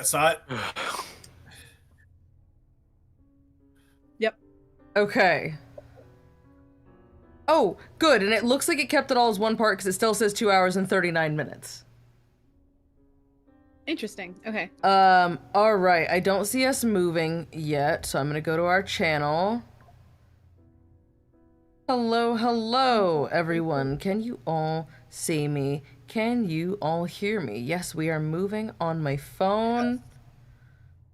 saw it. Yep. Okay. Oh, good. And it looks like it kept it all as one part because it still says 2 hours and 39 minutes. Interesting. Okay. All right. I don't see us moving yet, so I'm going to go to our channel. Hello, hello, everyone. Can you all see me? Can you all hear me? Yes, we are moving on my phone.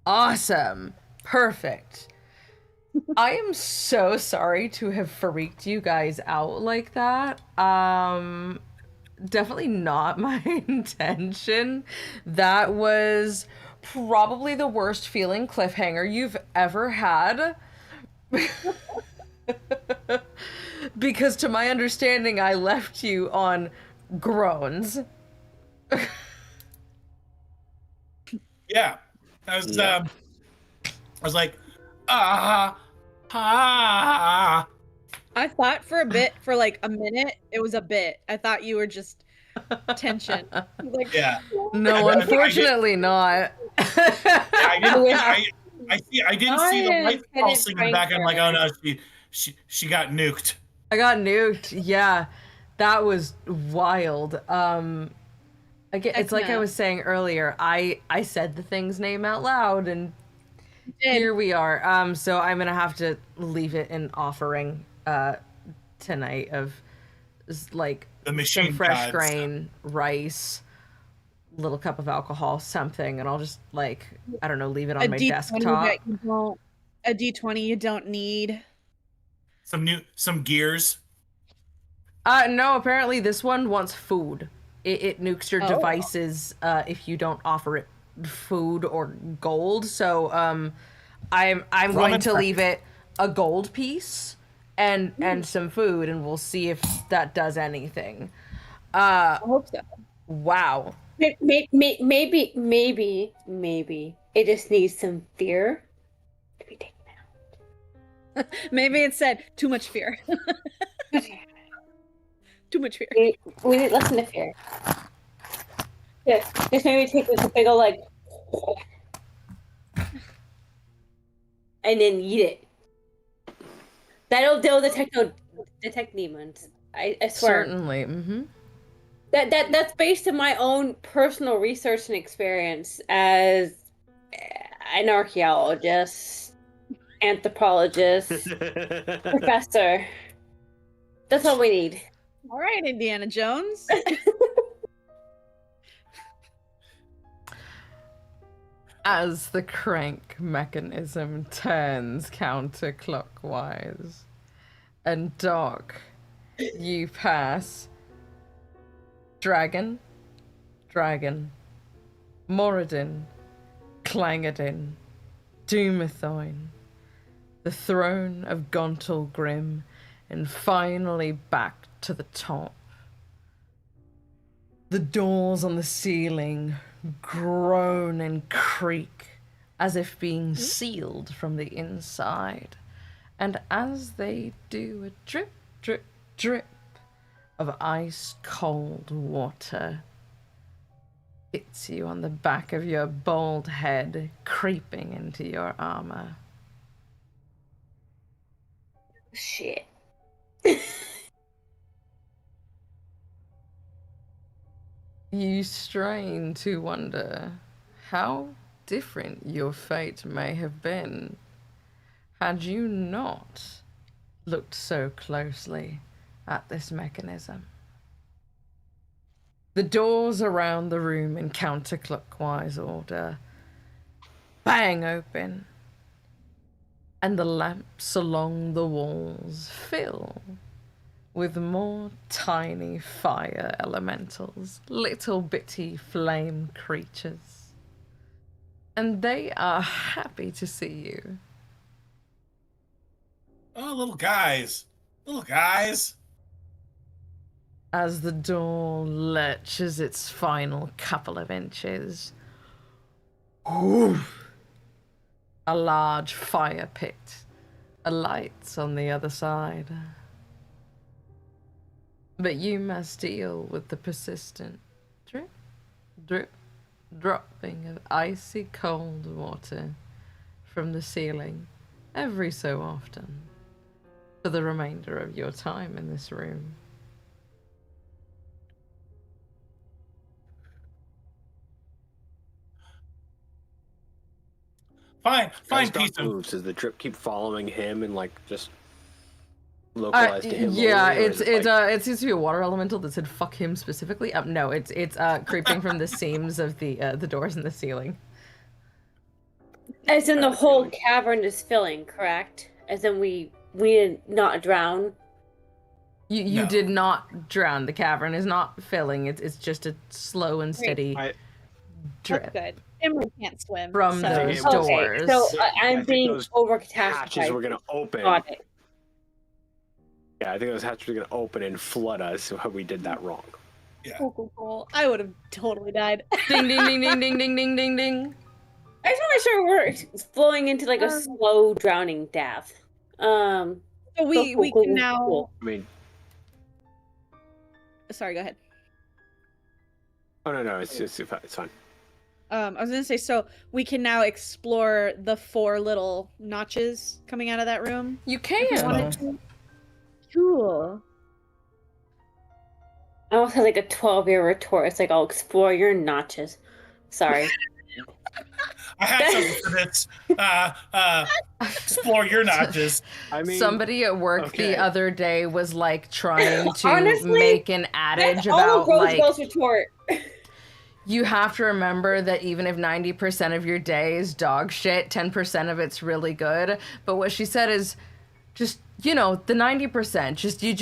Awesome. Perfect. I am so sorry to have freaked you guys out like that. Definitely not my intention. That was probably the worst feeling cliffhanger you've ever had. Because to my understanding, I left you on groans. Yeah. I was like, ah. I thought for like a minute, it was a bit. I thought you were just tension. Like, yeah. No, unfortunately not. I didn't see the light pulsing in the back. I'm like, oh no, she got nuked. I got nuked. Yeah, that was wild. Again, it's like I was saying earlier. I said the thing's name out loud, and here we are. So I'm gonna have to leave it an offering tonight of like the machine some fresh gods. grain, rice, little cup of alcohol, something, and I'll just like, I don't know, leave it on my desktop. A D20 you don't need. Some gears. No, apparently this one wants food. It nukes your devices if you don't offer it food or gold. So I'm going to leave it a gold piece and some food, and we'll see if that does anything. I hope so. Wow. Maybe it just needs some fear to be taken out. Maybe it said too much fear. Too much fear. We need less than the fear. Yeah, just maybe take this big ol' like, and then eat it. That'll detect demons. I swear. Certainly. Mm-hmm. That's based on my own personal research and experience as an archaeologist, anthropologist, professor. That's all we need. All right, Indiana Jones. As the crank mechanism turns counterclockwise, and Doc, you pass Dragon, Moradin, Clangadin, Doomathoin, the throne of Gauntlgrym, and finally back to the top. The doors on the ceiling groan and creak as if being sealed from the inside. And as they do, a drip, drip, drip of ice-cold water hits you on the back of your bald head, creeping into your armor. Shit. You strain to wonder how different your fate may have been had you not looked so closely at this mechanism. The doors around the room in counterclockwise order bang open, and the lamps along the walls fill with more tiny fire elementals, little bitty flame creatures. And they are happy to see you. Oh, little guys. Little guys. As the door lurches its final couple of inches, whoosh, a large fire pit alights on the other side. But you must deal with the persistent drip, drip, dropping of icy cold water from the ceiling every so often for the remainder of your time in this room. Fine, peace. Does the drip keep following him and like just localized to him? Yeah, only, it seems to be a water elemental that said "fuck him" specifically. No, it's creeping from the seams of the doors in the ceiling. As in the whole cavern is filling, correct? As in we did not drown. You did not drown. The cavern is not filling. It's just a slow and steady drip. That's good. Emerald can't swim From those Okay, doors. so I'm being over hatches were gonna open. Got it. Yeah, I think those hatches were gonna open and flood us, so we did that wrong. Yeah. Cool. I would have totally died. Ding ding ding ding ding ding ding ding ding. I just want to make sure we're flowing into like a slow drowning death. So we can now. I mean, sorry, go ahead. Oh no, it's fine. I was gonna say, so we can now explore the 4 little notches coming out of that room. You can. Cool. I almost had like a 12-year retort. It's like, I'll explore your notches. Sorry. I had something for this. Explore your notches. I mean, somebody at work the other day was like trying to Honestly, make an adage about like retort. you have to remember that even if 90% of your day is dog shit, 10% of it's really good. But what she said is just, the 90%. You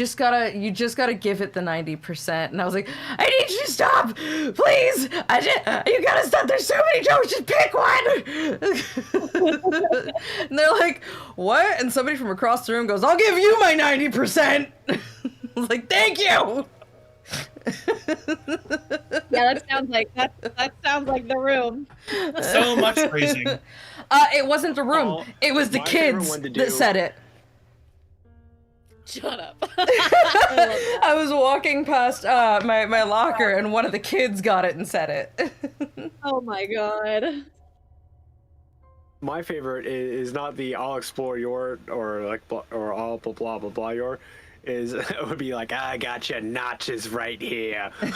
just gotta give it the 90%. And I was like, I need you to stop, please. You gotta stop. There's so many jokes. Just pick one. And they're like, what? And somebody from across the room goes, I'll give you my 90%. I was like, thank you. Yeah, that sounds like the room. So much praising. It wasn't the room. It was the kids that said it. Shut up. I was walking past my locker and one of the kids got it and said it. Oh my god. My favorite is not the I'll explore your or I'll blah blah blah blah your. It would be like, I got your notches right here. I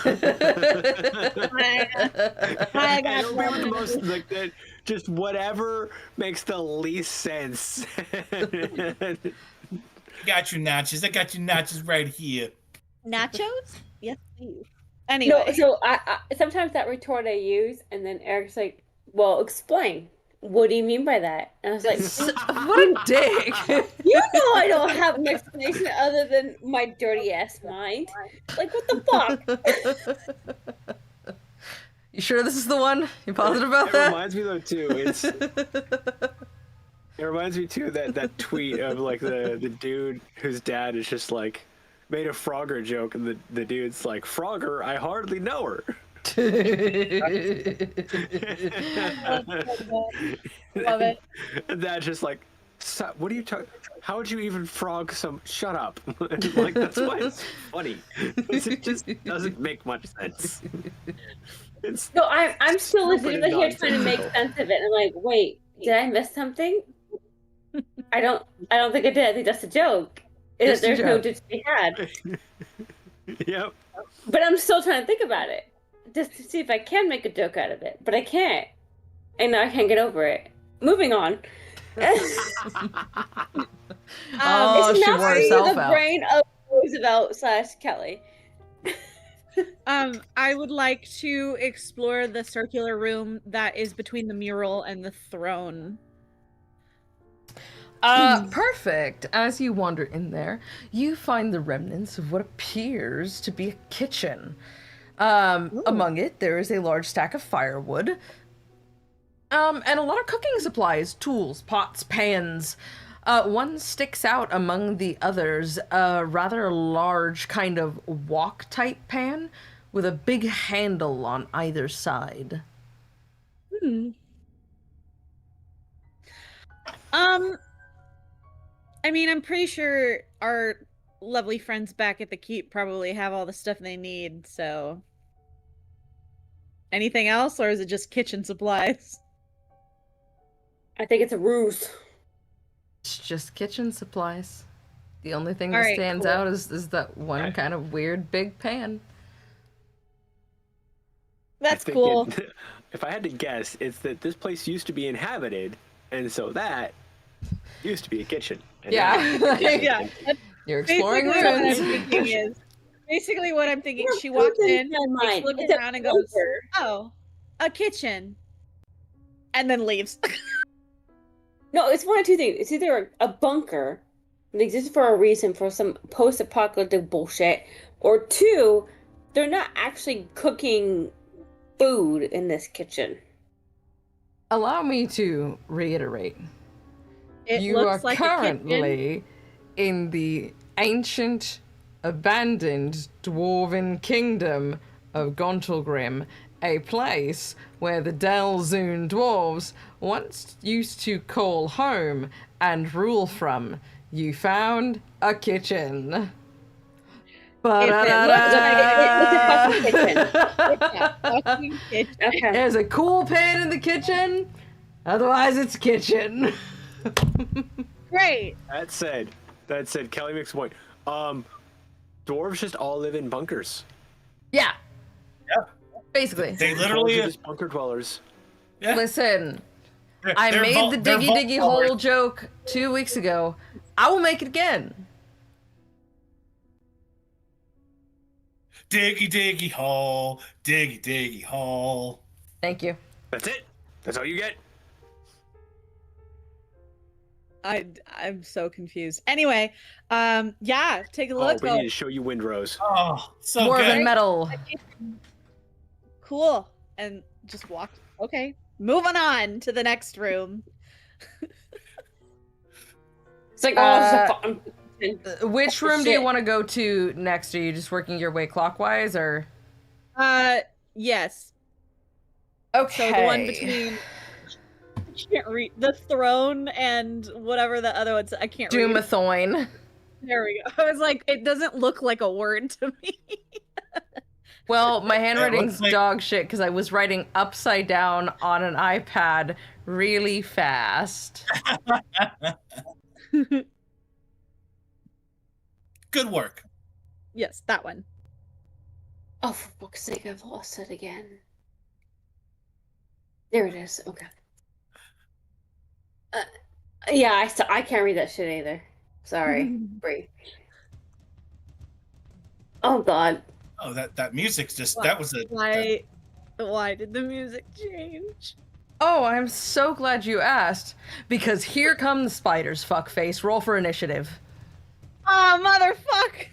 got the most like that. Just whatever makes the least sense. Got your notches. I got your notches right here. Nachos? Yes, please. Anyway. No, so I sometimes that retort I use, and then Eric's like, well, explain. What do you mean by that? And I was like, what a dick. You know I don't have an explanation other than my dirty ass mind. Like, what the fuck? You sure this is the one? You positive about It that? reminds me though too. It reminds me too that tweet of like the dude whose dad is just like made a Frogger joke, and the dude's like, Frogger, I hardly know her. Love it. And that's just like, what are you talking? How would you even frog some? Shut up! Like that's why it's funny. It just doesn't make much sense. No, I'm still legitimately here trying to make sense of it. And I'm like, wait, did I miss something? I don't think I did. I think that's a joke. There's no joke to be had. Yep. But I'm still trying to think about it, just to see if I can make a joke out of it. But I can't. And now I can't get over it. Moving on. Oh, it's she not wore herself the out. brain of Roosevelt / Kelly. I would like to explore the circular room that is between the mural and the throne. Perfect. As you wander in there, you find the remnants of what appears to be a kitchen. Among it, there is a large stack of firewood. And a lot of cooking supplies, tools, pots, pans. One sticks out among the others, a rather large kind of wok-type pan with a big handle on either side. I mean, I'm pretty sure our lovely friends back at the keep probably have all the stuff they need, so Anything else, or is it just kitchen supplies? I think it's a ruse. It's just kitchen supplies. The only thing All that right, stands cool. out is that one kind of weird big pan. That's cool. If I had to guess, it's that this place used to be inhabited, and so that used to be a kitchen. And Yeah. Yeah. You're exploring Basically, what I'm ruins. thinking is, she walks in, takes a look around, and goes, "Oh, a kitchen," and then leaves. No, it's one of two things. It's either a bunker that exists for a reason for some post-apocalyptic bullshit, or two, they're not actually cooking food in this kitchen. Allow me to reiterate. It You are looks like a kitchen. currently in the ancient, abandoned dwarven kingdom of Gauntlgrym, a place where the Delzoon dwarves once used to call home and rule from. You found a kitchen. If it looks like It's a fucking kitchen. it's a fucking kitchen. Okay. There's a cool pan in the kitchen. Otherwise, it's kitchen. Great. That said, Kelly makes a point. Dwarves just all live in bunkers. Yeah. Yeah. Basically. They literally Dwarves are just bunker dwellers. Yeah. Listen, They're- I they're made vault- the they're diggy vault diggy dwellers. hole joke 2 weeks ago. I will make it again. Diggy diggy hole, diggy diggy hole. Thank you. That's it. That's all you get. I'm so confused. Anyway, yeah, take a look. We need to show you windrows. Oh, so Dwarven good. metal. Cool. And just walk. Okay. Moving on to the next room. It's like, oh, it's a fucking kitchen. Which Oh, room do you shit. want to go to next? Are you just working your way clockwise, or? Yes. Okay. So the one between I can't read the throne and whatever the other one's. I can't read. Doomathoin. There we go. I was like, it doesn't look like a word to me. Well, my handwriting's like- dog shit because I was writing upside down on an iPad really fast. Good work. Yes, that one. Oh, for fuck's sake, I've lost it again. There it is. Okay. Yeah, I can't read that shit either. Sorry, Bree. Oh God. Oh, that music's just Wow. that was a Why did the music change? Oh, I'm so glad you asked, because here come the spiders, fuckface. Roll for initiative. Oh, motherfuck!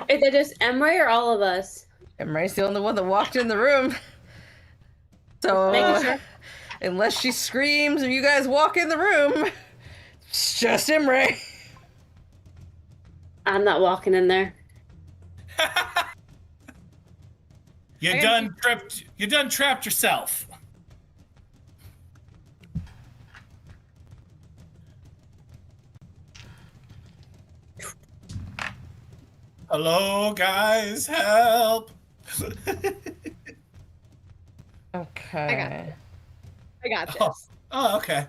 Is it just Emery or all of us? Emre's the only one that walked in the room. So, Making sure. unless she screams or you guys walk in the room, it's just Emre. I'm not walking in there. You done trapped yourself. Hello, guys, help. Okay. I got this. Oh, okay.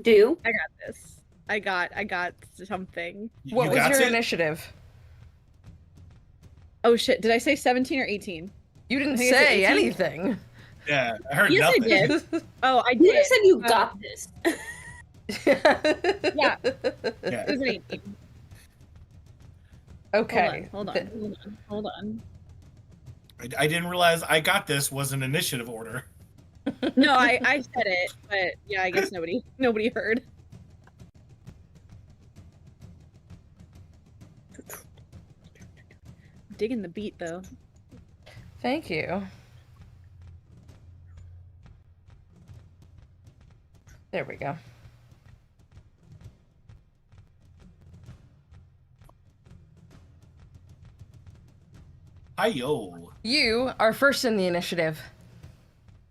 Do? I got this. I got something. What You was got your it? initiative? Oh shit, did I say 17 or 18? You didn't I think I said say 18. anything. Yeah, I heard Yes, nothing. I did. Oh, I You did. said you got this. Yeah, Yeah. it was an 18. Okay. Hold on. I didn't realize I got this was an initiative order. No, I said it, but yeah, I guess nobody heard. Digging the beat though. Thank you. There we go. Hi-yo. You are first in the initiative.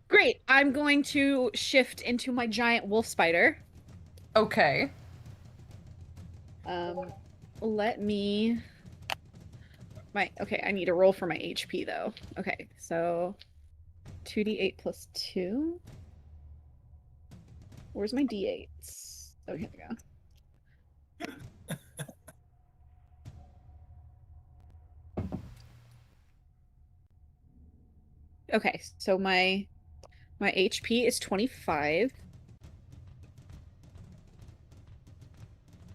Great. I'm going to shift into my giant wolf spider. Okay. Let me Okay, I need to roll for my HP though. Okay, so 2d8 plus 2. Where's my d8s? Oh, here we go. Okay, so my HP is 25.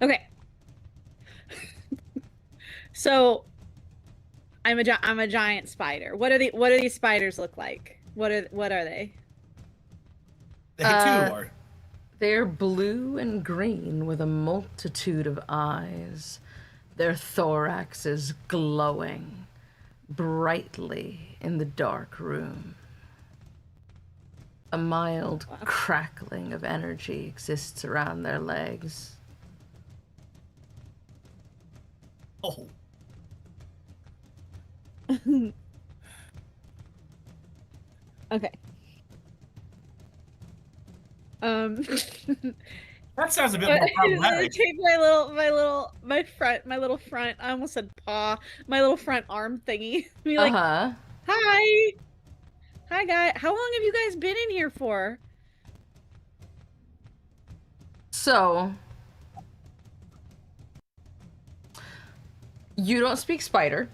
Okay. So I'm a giant spider. What do these spiders look like? What are they? They too are. They're blue and green with a multitude of eyes. Their thorax is glowing brightly in the dark room. A mild crackling of energy exists around their legs. Oh. Okay. That sounds a bit more problematic. Take my little front. I almost said paw. My little front arm thingy. Be like, hi, guy. How long have you guys been in here for? So, you don't speak spider.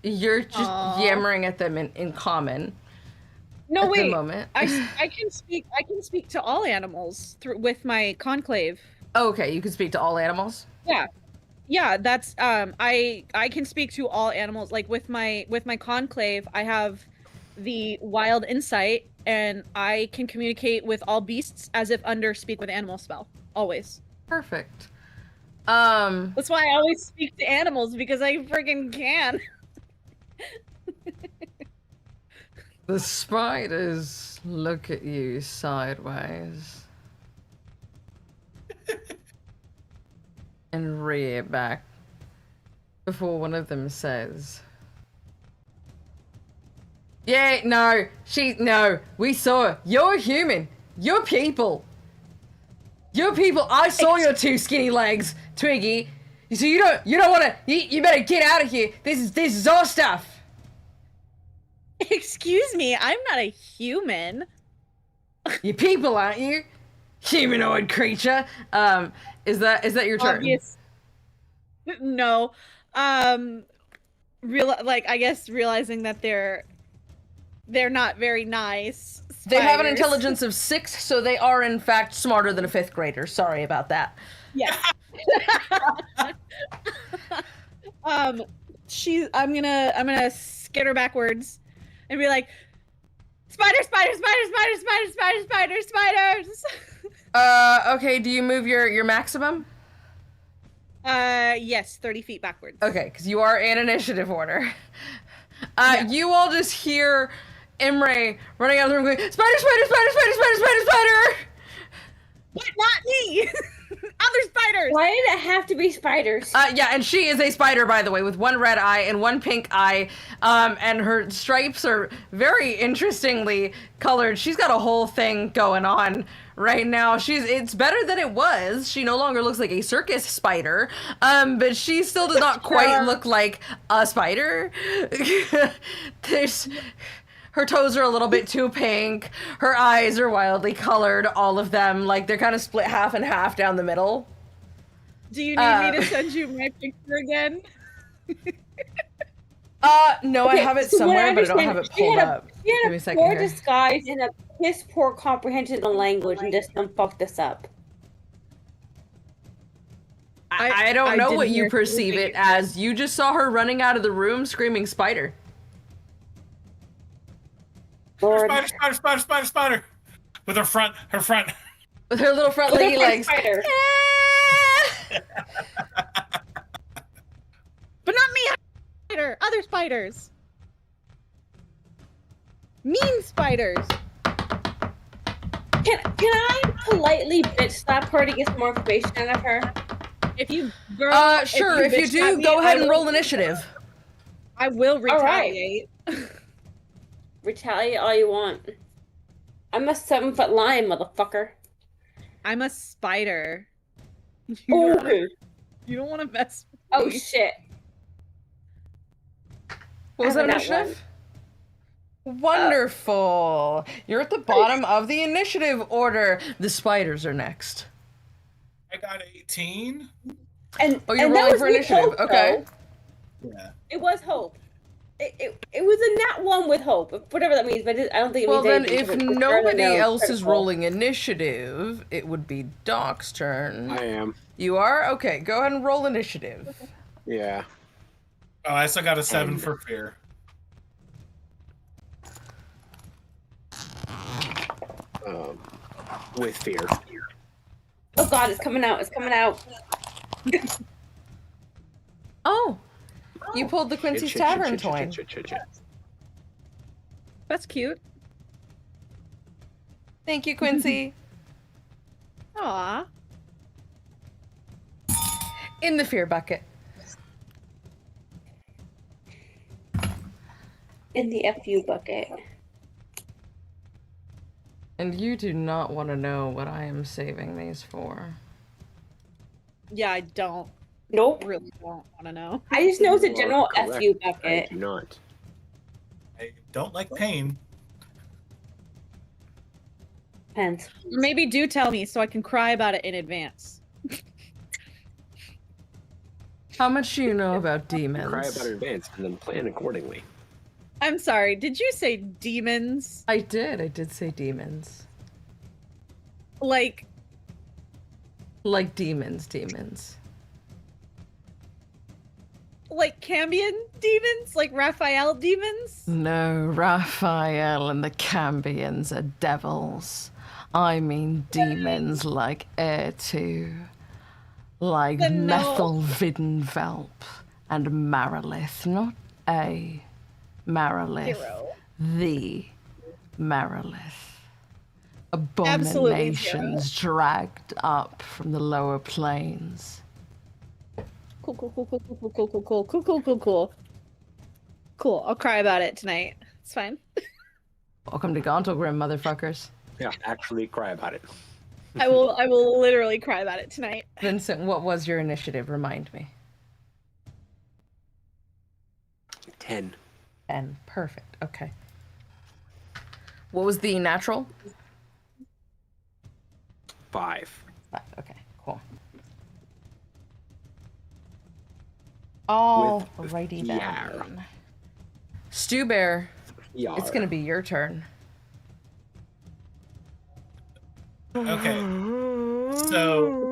You're just yammering at them in common. No, wait. The moment. I can speak to all animals with my conclave. Oh, okay, you can speak to all animals? Yeah, that's I can speak to all animals. Like with my conclave, I have the wild insight, and I can communicate with all beasts as if under speak with animal spell. Always. Perfect. That's why I always speak to animals, because I freaking can. The spiders look at you sideways and rear back before one of them says, "Yeah, no, we saw. You're human. You're people. You're people. I saw your 2 skinny legs, Twiggy. So you don't want to. You better get out of here. This is our stuff." Excuse me, I'm not a human. You people, aren't you? Humanoid creature. Is that your turn? No. I guess realizing that they're not very nice spiders. They have an intelligence of 6, so they are in fact smarter than a 5th grader. Sorry about that. Yeah. I'm gonna skitter backwards and be like, spiders. Okay, do you move your maximum? Yes, 30 feet backwards. Okay, because you are in initiative order. You all just hear Imre running out of the room going, spider! What? Not me! Other spiders! Why did it have to be spiders? Yeah, and she is a spider, by the way, with 1 red eye and 1 pink eye, and her stripes are very interestingly colored. She's got a whole thing going on right now. It's better than it was. She no longer looks like a circus spider, but she still does not quite look like a spider. Her toes are a little bit too pink. Her eyes are wildly colored, all of them. Like, they're kind of split half and half down the middle. Do you need me to send you my picture again? No, okay, I have it somewhere, but I don't have it pulled up. She had a poor disguise and a piss poor comprehension of the language and just done fucked this up. I don't know what you perceive it as. You just saw her running out of the room screaming spider. Spider. With her front. With her little front leggy legs. Spider. But not me! Other spiders! Mean spiders! Can I politely bitch slap her to get some more information out of her? Sure, if you do, go ahead and roll initiative. I will retaliate. Right. Retaliate all you want. I'm a 7-foot lion, motherfucker. I'm a spider. You don't want to mess with me. Oh shit. What was that initiative? Wonderful. You're at the bottom of the initiative order. The spiders are next. I got 18. And you're rolling for initiative. Hope, okay. Yeah. It was hope. It was a nat 1 with hope, whatever that means. But I don't think it means then anything. if nobody else is rolling initiative, it would be Doc's turn. I am. You are? Okay, go ahead and roll initiative. Yeah. Oh, I still got a 7 for fear. With fear. Oh God, it's coming out. It's coming out. Oh, you pulled the Quincy's Tavern toy. That's cute. Thank you, Quincy. Aw. In the fear bucket. In the FU bucket. And you do not want to know what I am saving these for. Yeah, I don't. Nope. Really don't want to know. I just know it's a general Correct. FU bucket. I do not. I don't like pain. Depends. Maybe do tell me so I can cry about it in advance. How much do you know about demons? Cry about it in advance and then plan accordingly. I'm sorry, did you say demons? I did say demons. Like demons. Like Cambion demons? Like Raphael demons? No, Raphael and the Cambions are devils. I mean demons like Air2, like Then no. Methyl Viddenvelp and Marilith, not a Marilith, Zero. the Marilith. Absolutely Abominations dragged up from the lower planes. Cool. Cool, I'll cry about it tonight. It's fine. Welcome to Gauntlgrym, motherfuckers. Yeah, actually cry about it. I will literally cry about it tonight. Vincent, what was your initiative? Remind me. 10. 10. Perfect. Okay. What was the natural? 5. 5. Okay, cool. Alrighty then. Yar. Stew Bear, Yar. it's gonna be your turn. Okay. So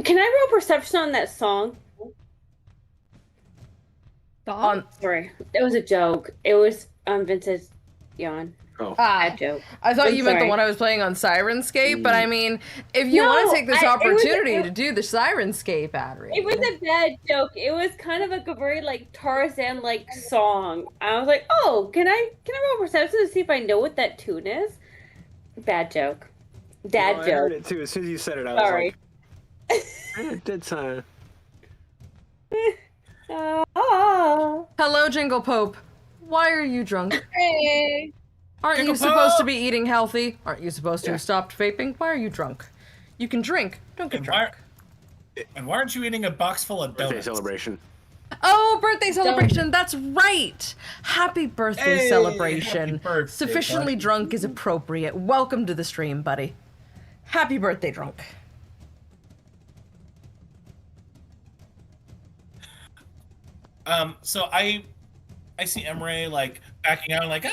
Can I roll perception on that song? On Sorry, it was a joke. It was Vincent's yawn. Oh. Bad joke. I thought I'm you meant the sorry. one I was playing on Syrinscape, but I mean, if you want to take this opportunity to do the Syrinscape ad read. It was a bad joke. It was kind of like a very like Tarzan like song. I was like, oh, can I roll perception to see if I know what that tune is? Bad joke. Dad I joke. heard it too. As soon as you said it, I was Sorry. like, it did sound. Oh. Hello, Jingle Pope. Why are you drunk? Hey. Aren't you Jingle supposed to Pope! be eating healthy? Aren't you supposed to have stopped vaping? Why are you drunk? You can drink. Don't get and drunk. why aren't you eating a box full of Birthday donuts? celebration. Oh, birthday celebration. That's right. Happy birthday Hey, celebration. happy birthday, Sufficiently buddy. drunk is appropriate. Welcome to the stream, buddy. Happy birthday, drunk. So I see Emre like backing out, like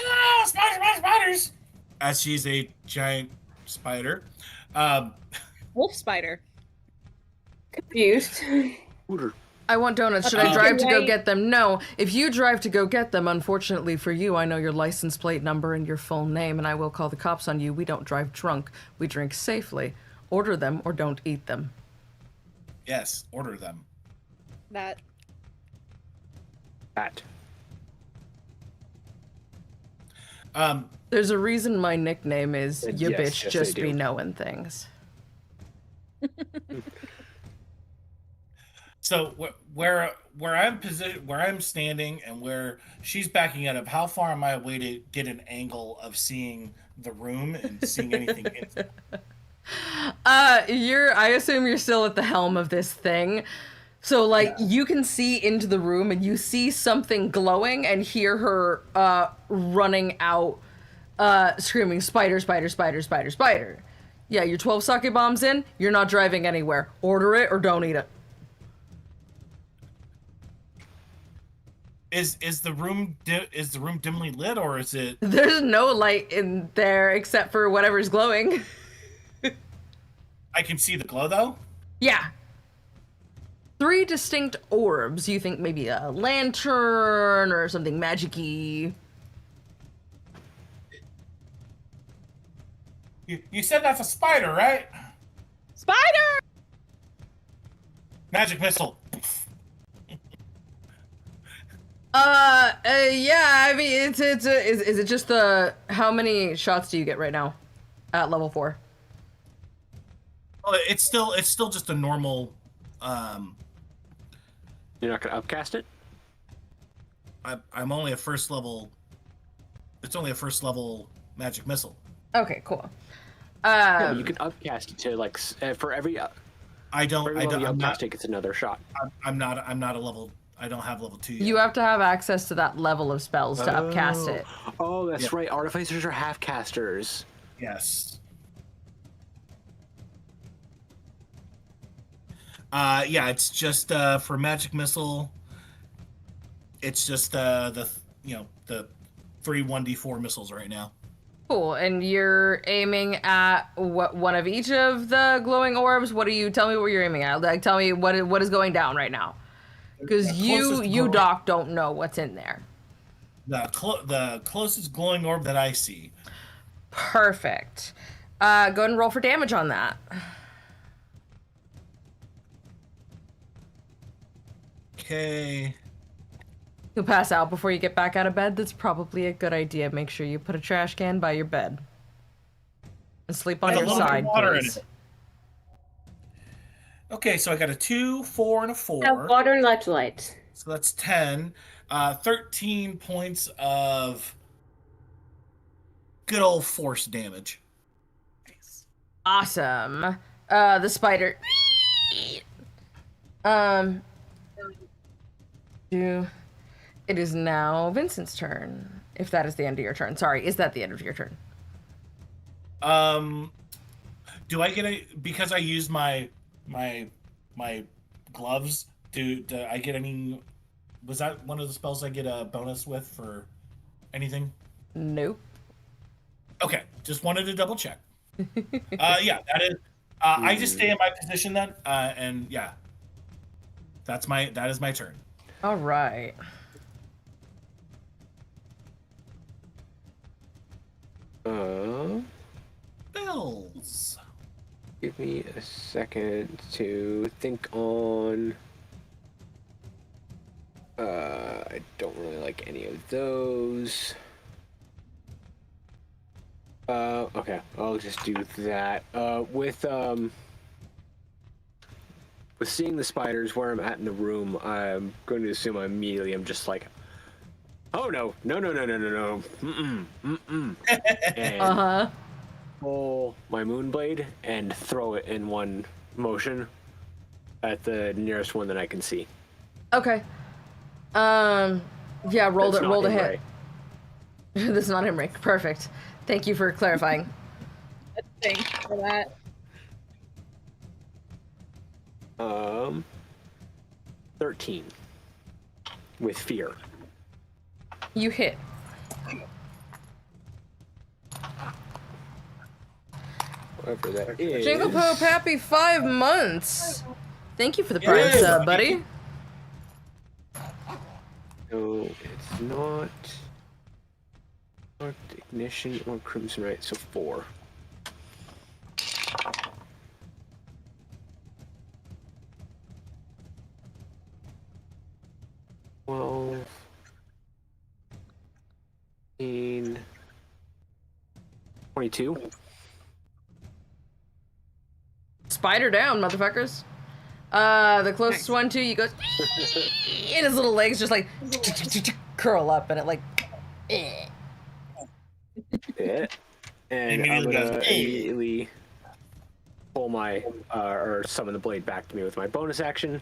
spiders, as she's a giant spider. Wolf spider. Confused. Hooter. I want donuts. Should I drive to go get them? No. If you drive to go get them, unfortunately for you, I know your license plate number and your full name, and I will call the cops on you. We don't drive drunk. We drink safely. Order them or don't eat them. Yes, order them. That. That. There's a reason my nickname is Ya Yes, Bitch yes, Just I Be do. Knowing Things. So where I'm standing and where she's backing out of, how far am I away to get an angle of seeing the room and seeing anything in it? I assume you're still at the helm of this thing. So, like, you can see into the room and you see something glowing and hear her running out, screaming, spider, spider, spider, spider, spider. Yeah, your 12 sake bombs in, you're not driving anywhere. Order it or don't eat it. Is the room dimly lit, or is it? There's no light in there except for whatever's glowing. I can see the glow though. Yeah. 3 distinct orbs. You think maybe a lantern or something magic-y. You said that's a spider, right? Spider! Magic missile. Yeah, I mean, is it just the, how many shots do you get right now at level 4? Well, it's still just a normal. You're not gonna upcast it? I'm only a first level. It's only a first level magic missile. Okay, cool. Yeah, but you can upcast it to like for every. I don't. For every level you upcast it, it's another shot. I'm not a level. I don't have level 2 yet. You have to have access to that level of spells to upcast it. Oh, that's right. Artificers are half casters. Yes. Yeah, it's just for magic missile. It's just the 3 1d4 missiles right now. Cool, and you're aiming at one of each of the glowing orbs? What are you, tell me what you're aiming at. Like, tell me what is going down right now. Because you, Doc, don't know what's in there. The closest glowing orb that I see. Perfect. Go ahead and roll for damage on that. Okay. You'll pass out before you get back out of bed. That's probably a good idea. Make sure you put a trash can by your bed. And sleep on your side, please. Okay, so I got a 2, 4, and a 4. Have water and electrolytes. So that's 10. 13 points of good old force damage. Awesome. The spider. It is now Vincent's turn. If that is the end of your turn. Sorry, is that the end of your turn? Do I get because I used my gloves, do I get any? Was that one of the spells I get a bonus with for anything? Nope. Okay, just wanted to double check. Yeah, that is. I just stay in my position then, and yeah, that is my turn. All right. Bills. Give me a second to think on. I don't really like any of those. Okay, I'll just do that. With seeing the spiders where I'm at in the room, I'm going to assume immediately I'm just like, oh no, and pull my moonblade and throw it in one motion at the nearest one that I can see. Okay. Yeah, rolled a hit. Right. This is not him, Rick. Perfect. Thank you for clarifying. Thanks for that. 13 with fear. You hit. Whatever that is. Jingle Pope, happy 5 months. Thank you for the prime sub, buddy. No, it's not ignition or crimson right, so 4. Well, 22. Spider down, motherfuckers. The closest one to you goes, and his little legs just like curl up, and it like. Yeah. And I'm gonna immediately pull my or summon the blade back to me with my bonus action,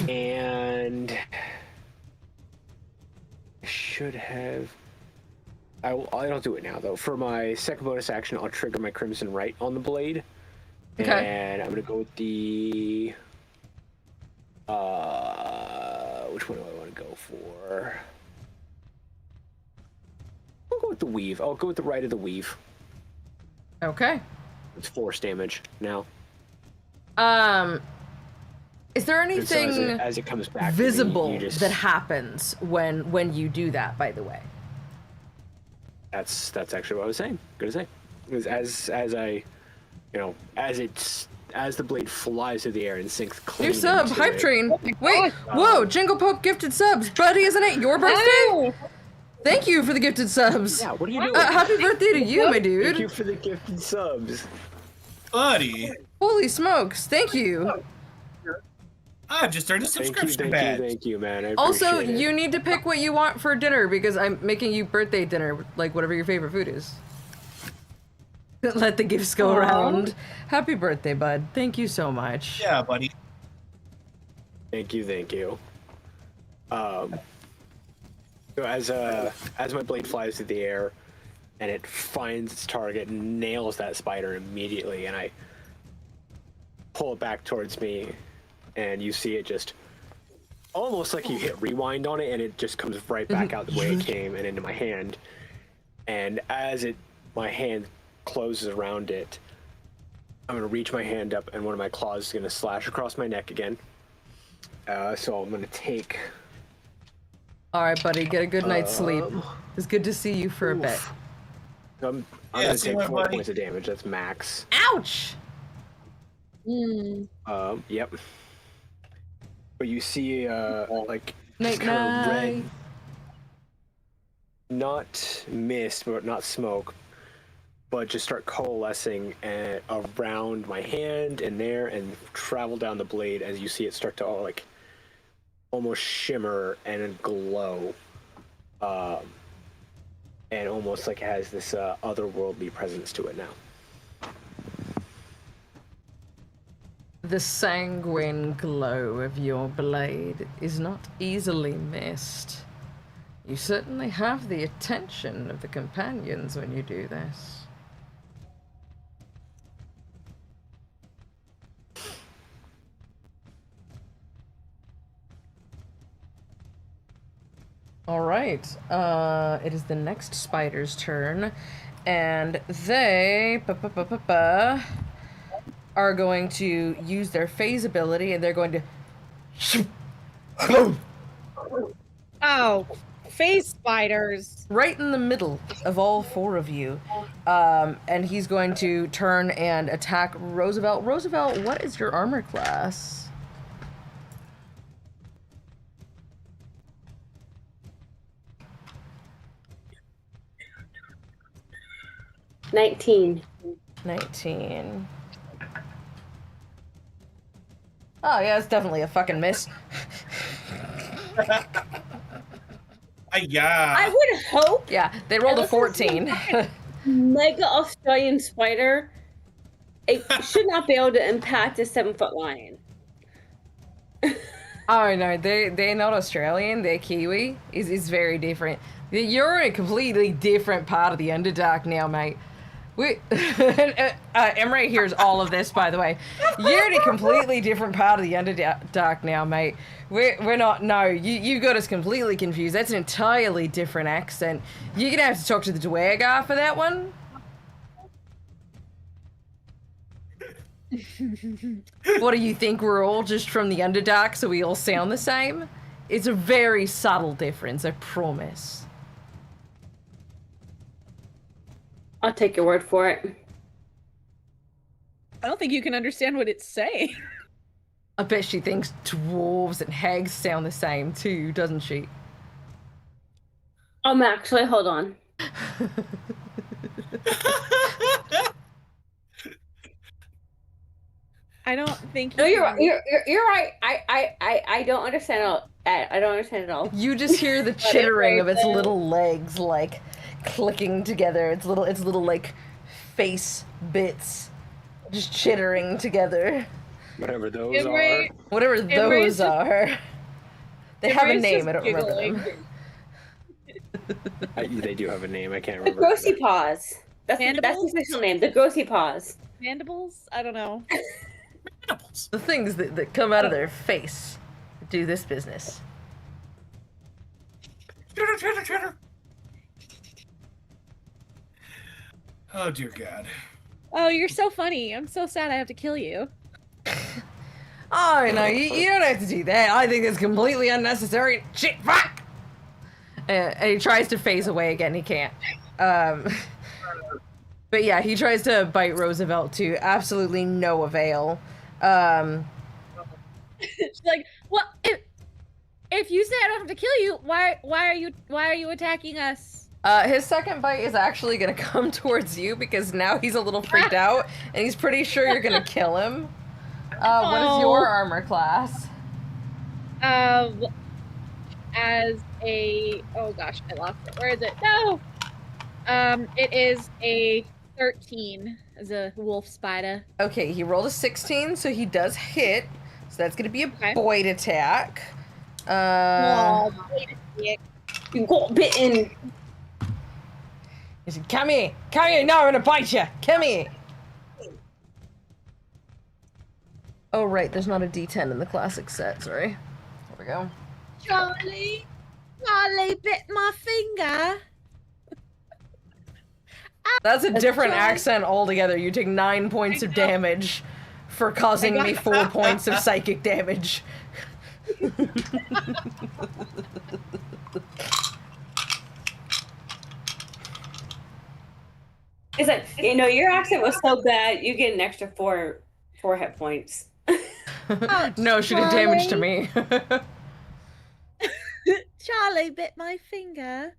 and I should have. I don't do it now though. For my second bonus action, I'll trigger my Crimson Right on the blade, and I'm gonna go with the. Which one do I want to go for? I'll go with the weave. I'll go with the right of the weave. Okay. It's force damage now. Is there And so anything as it comes back visible to me, you just, that happens when you do that, by the way? That's actually what I was saying. Gonna say. Because as I, as the blade flies through the air and sinks clean New sub, into Hype it, Train. Wait, whoa, Jingle Pope gifted subs. Buddy, isn't it your birthday? Oh, Thank you for the gifted subs. Yeah, what are you doing? Happy birthday to you, my Thank you dude. for the gifted subs. Buddy, Holy smokes, thank you. I just earned a subscription badge. Thank you, man. I Also, appreciate it. you need to pick what you want for dinner because I'm making you birthday dinner, like whatever your favorite food is. Let the gifts go around. Happy birthday, bud. Thank you so much. Yeah, buddy. Thank you. So as my blade flies through the air, and it finds its target and nails that spider immediately, and I pull it back towards me, and you see it just almost like you hit rewind on it, and it just comes right back out the way it came and into my hand. And as my hand closes around it, I'm gonna reach my hand up, and one of my claws is gonna slash across my neck again. So I'm gonna take. All right, buddy. Get a good night's sleep. It's good to see you for a bit. I'm Yeah, gonna see take my 4 buddy. points of damage. That's max. Ouch! Yep. But you see, like Night just kind of red, night. not mist, but not smoke, but just start coalescing around my hand and there, and travel down the blade as you see it start to almost shimmer and glow, and almost like it has this otherworldly presence to it now. The sanguine glow of your blade is not easily missed. You certainly have the attention of the companions when you do this. All right, it is the next spider's turn, and they are going to use their phase ability, and they're going to Oh, face spiders. right in the middle of all four of you, and he's going to turn and attack Roosevelt. Roosevelt, what is your armor class? 19. 19. Oh yeah, it's definitely a fucking miss. Yeah. I would hope Yeah, they rolled a 14. Mega Australian spider, it should not be able to impact a 7-foot lion. Oh no, they're not Australian, they're Kiwi. It's very different. You're in a completely different part of the Underdark now, mate. Emre hears all of this, by the way. You're in a completely different part of the Underdark now, mate. We're not, no, you got us completely confused. That's an entirely different accent. You're gonna have to talk to the Dwergar for that one. What do you think, we're all just from the Underdark, so we all sound the same? It's a very subtle difference, I promise. I'll take your word for it. I don't think you can understand what it's saying. I bet she thinks dwarves and hags sound the same too, doesn't she? Actually, hold on. I don't think. No, you're right. You're right. I don't understand all. I don't understand it all. You just hear the chittering of its little legs, like clicking together. Its little like face bits just chittering together. Whatever those Imre- are. Whatever Imre's those are. They have a Imre's name, just I don't remember them. giggling. They do have a name. I can't The remember. Grossy Paws. That's the Mandibles? official name. The Grossy Paws. Mandibles? I don't know. Mandibles. The things that come out of their face do this business. Chitter. Oh dear God. Oh, you're so funny. I'm so sad I have to kill you. Oh, no, you don't have to do that. I think it's completely unnecessary. Shit, fuck! And he tries to phase away again. He can't. But yeah, he tries to bite Roosevelt to absolutely no avail. She's like, well, if you say I don't have to kill you, why are you attacking us? His second bite is actually gonna come towards you because now he's a little freaked out and he's pretty sure you're gonna kill him. What is your armor class? As a oh gosh, I lost it. Where is it? No. It is a 13 as a wolf spider. Okay, he rolled a 16, so he does hit. So that's gonna be a Okay. Boyd attack. Oh, wait a sec. You got bitten. He said, come here, now I'm gonna bite you, come here. Oh right, there's not a D10 in the classic set, sorry. There we go. Charlie bit my finger. That's a different Charlie. accent altogether. You take 9 points of damage for causing me 4 points of psychic damage. It's like, you know, your accent was so bad, you get an extra four hit points. No, she did damage to me. Charlie bit my finger.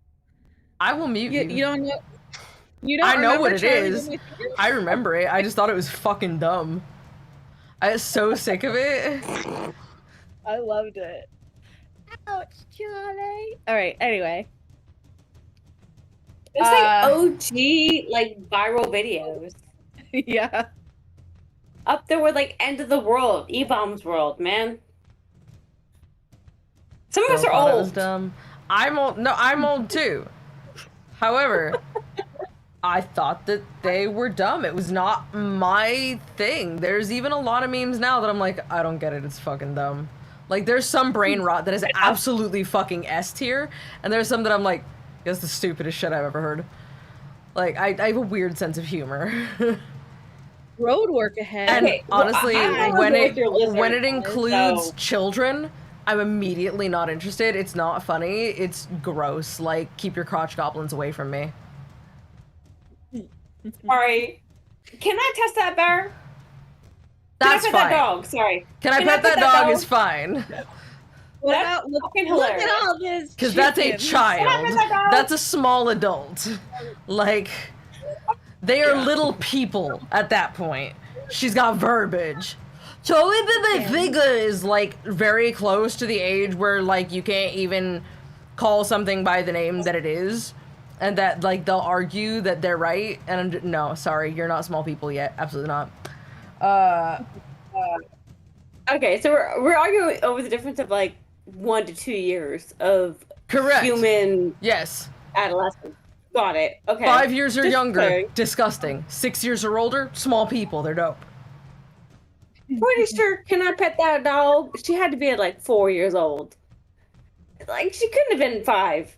I will mute you. You don't know. You don't. I know remember what it Charlie is. bit my finger? I remember it. I just thought it was fucking dumb. I was so sick of it. I loved it. Ouch, Charlie. All right. Anyway. It's like OG, like viral videos. Yeah. Up there with like End of the World, E-Bomb's World, man. Some of us are Thought it was old. dumb. I'm old. No, I'm old too. However, I thought that they were dumb. It was not my thing. There's even a lot of memes now that I'm like, I don't get it. It's fucking dumb. Like, there's some brain rot that is absolutely fucking S tier, and there's some that I'm like, that's the stupidest shit I've ever heard. Like, I have a weird sense of humor. Road work ahead. And Okay, well, honestly, I don't know when what your lizard when it is, includes so- children, I'm immediately not interested. It's not funny. It's gross. Like, keep your crotch goblins away from me. Sorry. Can I test that bear? That's Can I pet fine. that dog? Sorry. Can I pet that dog? Is fine. What That's about look, fucking look hilarious. at all this? Because that's a chicken. child. Can I pet that dog? That's a small adult. Like, they are little people at that point. She's got verbiage. Totally, but my finger is like very close to the age where like you can't even call something by the name that it is, and that like they'll argue that they're right. And no, sorry, you're not small people yet. Absolutely not. Okay, so we're arguing over the difference of like 1 to 2 years of Correct. human Yes. adolescence. Got it. Okay. 5 years or Just younger, saying. disgusting. 6 years or older, small people. They're dope. Pretty sure, can I pet that dog? She had to be at like 4 years old. Like, she couldn't have been 5.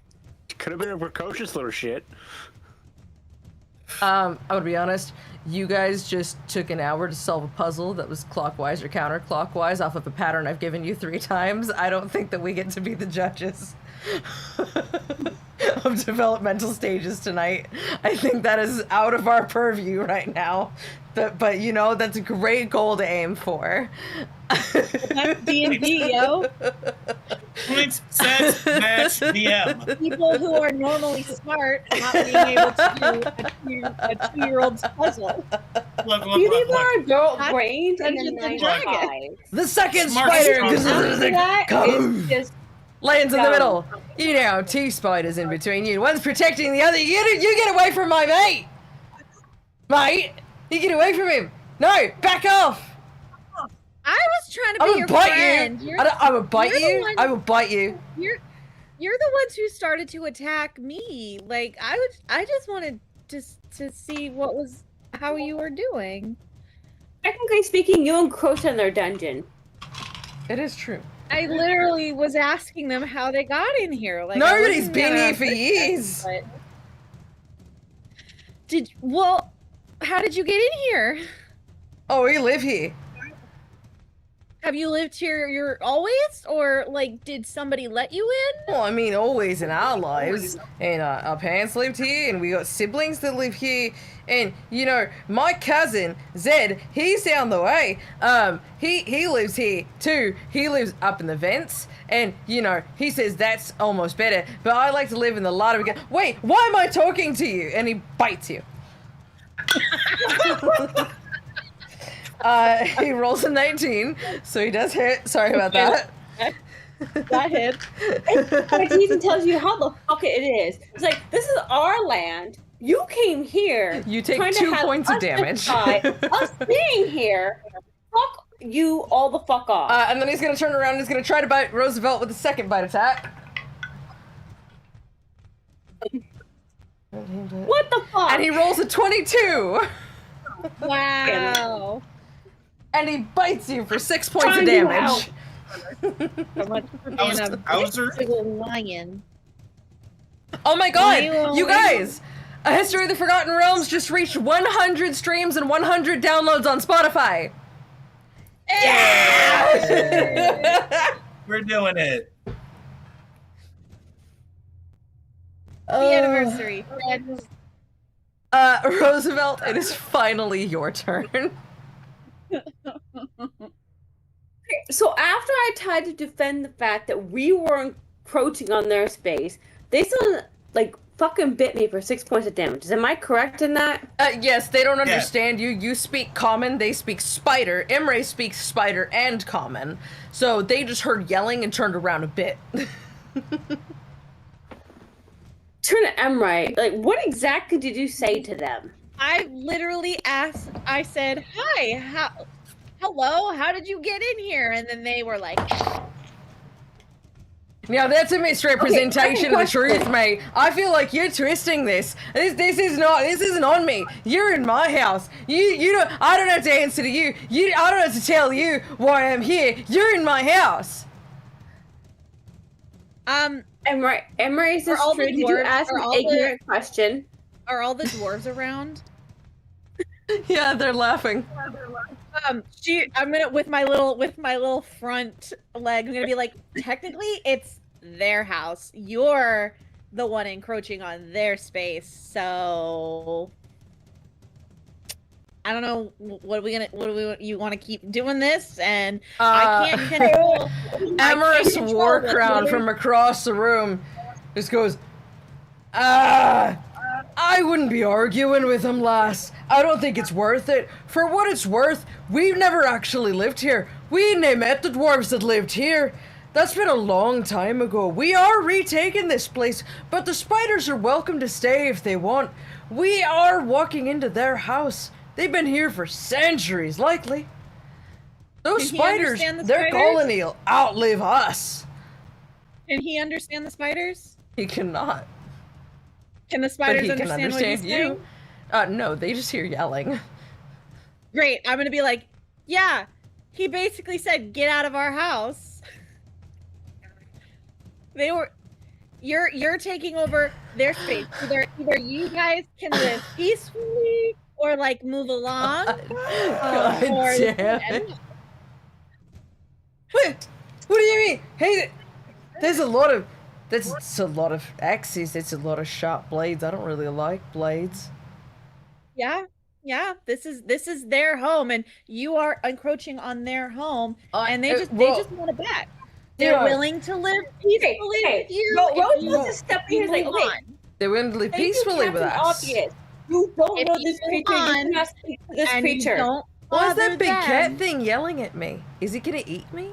Could have been a precocious little shit. I'm gonna be honest. You guys just took an hour to solve a puzzle that was clockwise or counterclockwise off of a pattern I've given you 3 times. I don't think that we get to be the judges of developmental stages tonight. I think that is out of our purview right now. But you know, that's a great goal to aim for. That's D&D, yo. Points, sets, match, DM. People who are normally smart not being able to do a 2-year-old's puzzle. Look, You need look. more adult That's brains and then Dungeons and 9 to Dragons. 5. The second Smart spider strong. After that, it's just lands in the Go. middle. You know, 2 spiders in between you. One's protecting the other. You get away from my mate! Mate! You get away from him! No, back off! I was trying to I be will your bite friend. you. I will bite you're the you. one- I will bite you. You're the ones who started to attack me. Like I just wanted to see how you were doing. Technically speaking, you encroached on their dungeon. It is true. I literally was asking them how they got in here. Like Nobody's been here for years. How did you get in here? Oh, we live here. Have you lived here you're always, or like did somebody let you in? Well, I mean, always in our lives. And our parents lived here, and we got siblings that live here. And, you know, my cousin, Zed, he's down the way. He lives here, too. He lives up in the vents. And, you know, he says that's almost better. But I like to live in the light of a... Wait, why am I talking to you? And he bites you. He rolls a 19, so he does hit. Sorry about that. That hit. It even tells you how the fuck it is. It's like, this is our land. You came here. You take 2 points of damage. Us being here. Fuck you all the fuck off. And then he's gonna turn around and he's gonna try to bite Roosevelt with a second bite attack. What the fuck? And he rolls a 22. Wow. And he bites you for 6 points of damage. So much for being a big lion. Oh my god, you guys! A History of the Forgotten Realms just reached 100 streams and 100 downloads on Spotify. Yeah! We're doing it. The anniversary. Roosevelt, it is finally your turn. So after I tried to defend the fact that we were encroaching on their space, they still like fucking bit me for 6 points of damage. Am I correct in that? Yes, they don't understand you. You speak common, they speak spider. Emre speaks spider and common. So they just heard yelling and turned around a bit. Turn to Emre. Like, what exactly did you say to them? I literally asked, I said, hi, hello, how did you get in here? And then they were like... Now that's a misrepresentation of the truth, mate. I feel like you're twisting this. This isn't on me. You're in my house. You don't, I don't have to answer to you. I don't have to tell you why I'm here. You're in my house. Emre, is this true? Did you ask an ignorant question? Are all the dwarves around? Yeah, they're laughing. I'm gonna with my little front leg. I'm gonna be like, technically, it's their house. You're the one encroaching on their space. So I don't know. You want to keep doing this? And I can't control. Amorous Warcrown from across the room just goes, I wouldn't be arguing with him, lass. I don't think it's worth it. For what it's worth, we've never actually lived here. We ain't met the dwarves that lived here. That's been a long time ago. We are retaking this place, but the spiders are welcome to stay if they want. We are walking into their house. They've been here for centuries, likely. Those spiders, their colony will outlive us. Can he understand the spiders? He cannot. Can the spiders understand what he's saying? No, they just hear yelling. Great. I'm gonna be like, yeah, he basically said, get out of our house. You're taking over their space. Either you guys can live peacefully or like move along. God damn. What do you mean? Hey, there's a lot of axes. It's a lot of sharp blades. I don't really like blades. Yeah. This is their home, and you are encroaching on their home, and they just want it back. They're willing to live peacefully with you. Rose was a step here. Like, okay, they're willing to live peacefully with us. Obvious. You don't know this creature. You cannot speak to this creature. Why is that big cat thing yelling at me? Is it gonna eat me?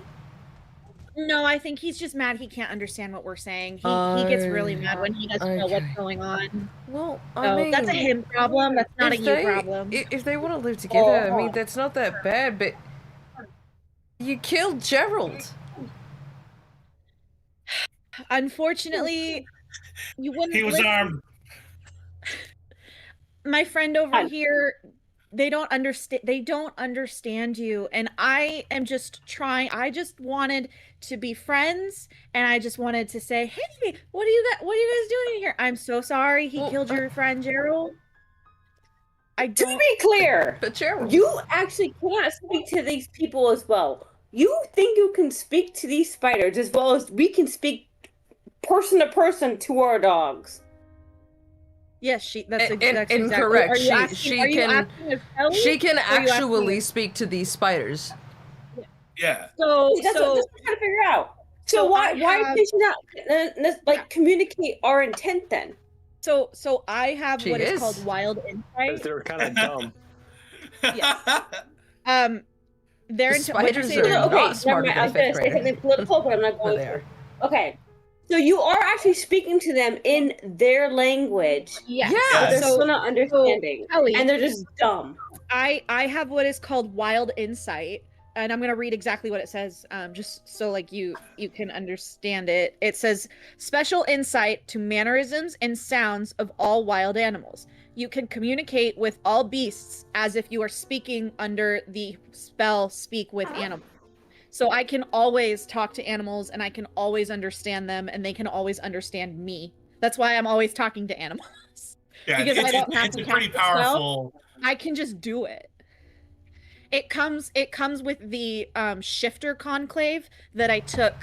No, I think he's just mad he can't understand what we're saying. He gets really mad when he doesn't know what's going on. Well, So I mean, that's a him problem. That's not a if you they problem. if they want to live together, I mean, that's not that bad. But you killed Gerald. Unfortunately, you wouldn't. He was listen. armed. My friend over here, they don't understand you, and I am just trying. I just wanted to be friends, and I just wanted to say, hey, what are you guys doing here? I'm so sorry he killed your friend Gerald. To be clear, but Gerald, you actually cannot speak to these people as well. You think you can speak to these spiders as well as we can speak person to person to our dogs. Yes, that's incorrect. Exactly. She can actually speak to these spiders. Yeah. So that's what I'm trying to figure out. So why did she not communicate our intent then? So I have what is called wild insight. Because they're kind of dumb. Yes. They're the spiders are not smarter than I'm going to say something political, but I'm not going to. Okay. So you are actually speaking to them in their language. Yes. But they're still not understanding. And they're just dumb. I have what is called wild insight. And I'm going to read exactly what it says, just so like you can understand it. It says, special insight to mannerisms and sounds of all wild animals. You can communicate with all beasts as if you are speaking under the spell Speak with Animals. So I can always talk to animals, and I can always understand them, and they can always understand me. That's why I'm always talking to animals. Yeah, because I don't have to it's pretty powerful. I can just do it. It comes with the shifter conclave that I took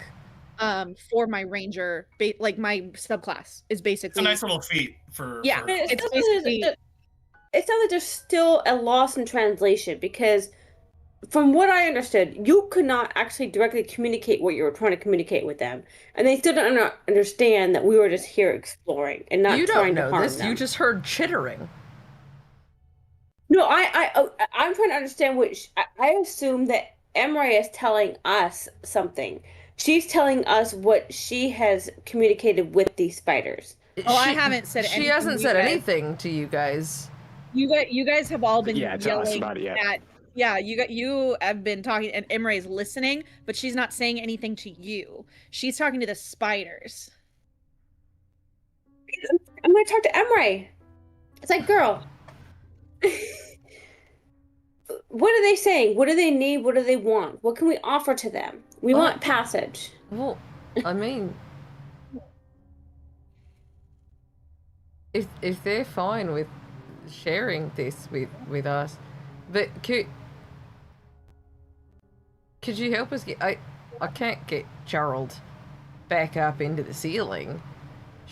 for my ranger, like my subclass is basically. It's a nice little feat for. Yeah, for... it's basically. It sounds like there's still a loss in translation because, from what I understood, you could not actually directly communicate what you were trying to communicate with them, and they still don't understand that we were just here exploring and not trying to harm them. You just heard chittering. No, I'm trying to understand which. I assume that Emre is telling us something. She's telling us what she has communicated with these spiders. I haven't said anything. She hasn't said anything to you guys. You guys have all been yelling about it, at. Yeah, you have been talking, and Imre is listening, but she's not saying anything to you. She's talking to the spiders. I'm going to talk to Emre. It's like, girl. What are they saying? What do they need? What do they want? What can we offer to them? We want passage. Well, I mean, if they're fine with sharing this with us, but could you help us get? I can't get Gerald back up into the ceiling.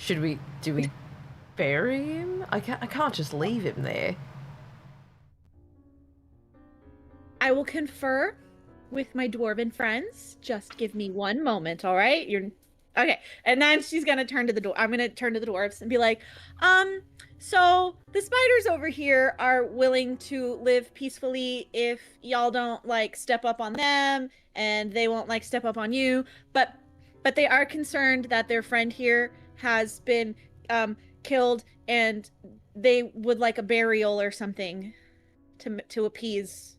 Do we bury him? I can't just leave him there. I will confer with my dwarven friends. Just give me one moment, all right? Okay. And then she's gonna turn to the door. I'm gonna turn to the dwarves and be like, so the spiders over here are willing to live peacefully if y'all don't like step up on them, and they won't like step up on you. But they are concerned that their friend here has been killed, and they would like a burial or something to appease.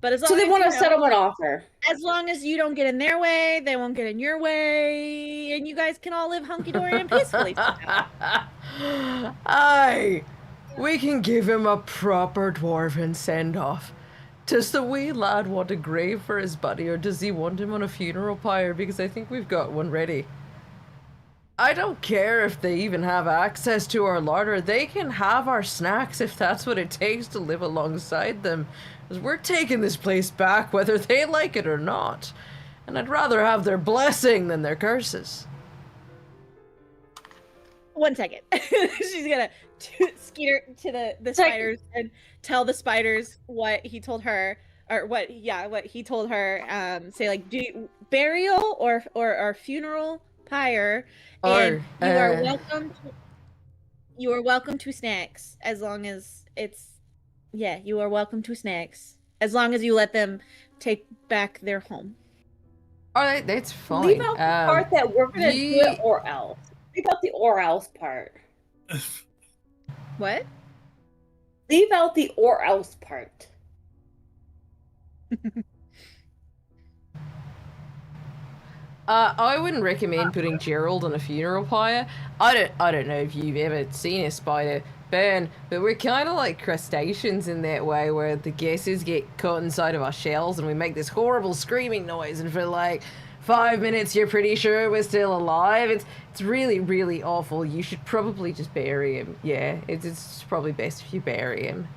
But so they want a settlement offer. As long as you don't get in their way, they won't get in your way, and you guys can all live hunky-dory and peacefully. Aye, we can give him a proper dwarven send-off. Does the wee lad want a grave for his buddy, or does he want him on a funeral pyre? Because I think we've got one ready. I don't care if they even have access to our larder. They can have our snacks if that's what it takes to live alongside them. Because we're taking this place back whether they like it or not. And I'd rather have their blessing than their curses. 1 second. She's gonna skeeter to the spiders and tell the spiders what he told her. Or what he told her. Say like, burial or funeral pyre. And you are welcome to snacks as long as it's. Yeah, you are welcome to snacks. as long as you let them take back their home. All right, that's fine. Leave out the part that we're gonna do it or else. Leave out the or else part. What? Leave out the or else part. I wouldn't recommend putting Gerald on a funeral pyre. I don't know if you've ever seen a spider burn, but we're kind of like crustaceans in that way, where the gases get caught inside of our shells and we make this horrible screaming noise, and for like 5 minutes you're pretty sure we're still alive. It's really, really awful. You should probably just bury him. Yeah, it's probably best if you bury him.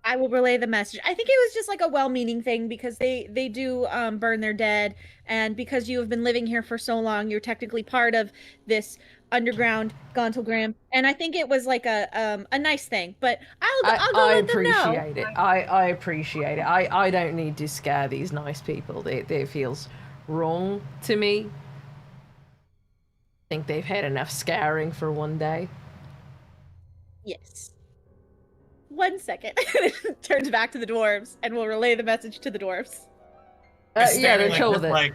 I will relay the message. I think it was just like a well-meaning thing, because they do burn their dead, and because you have been living here for so long, you're technically part of this underground Gauntlgrym, and I think it was like a nice thing. But I'll go let them know. I appreciate it. I appreciate it. I don't need to scare these nice people. They feels wrong to me. I think they've had enough scarring for one day. Yes. 1 second. Turns back to the dwarves and will relay the message to the dwarves. Yeah, they're chill with it. Like...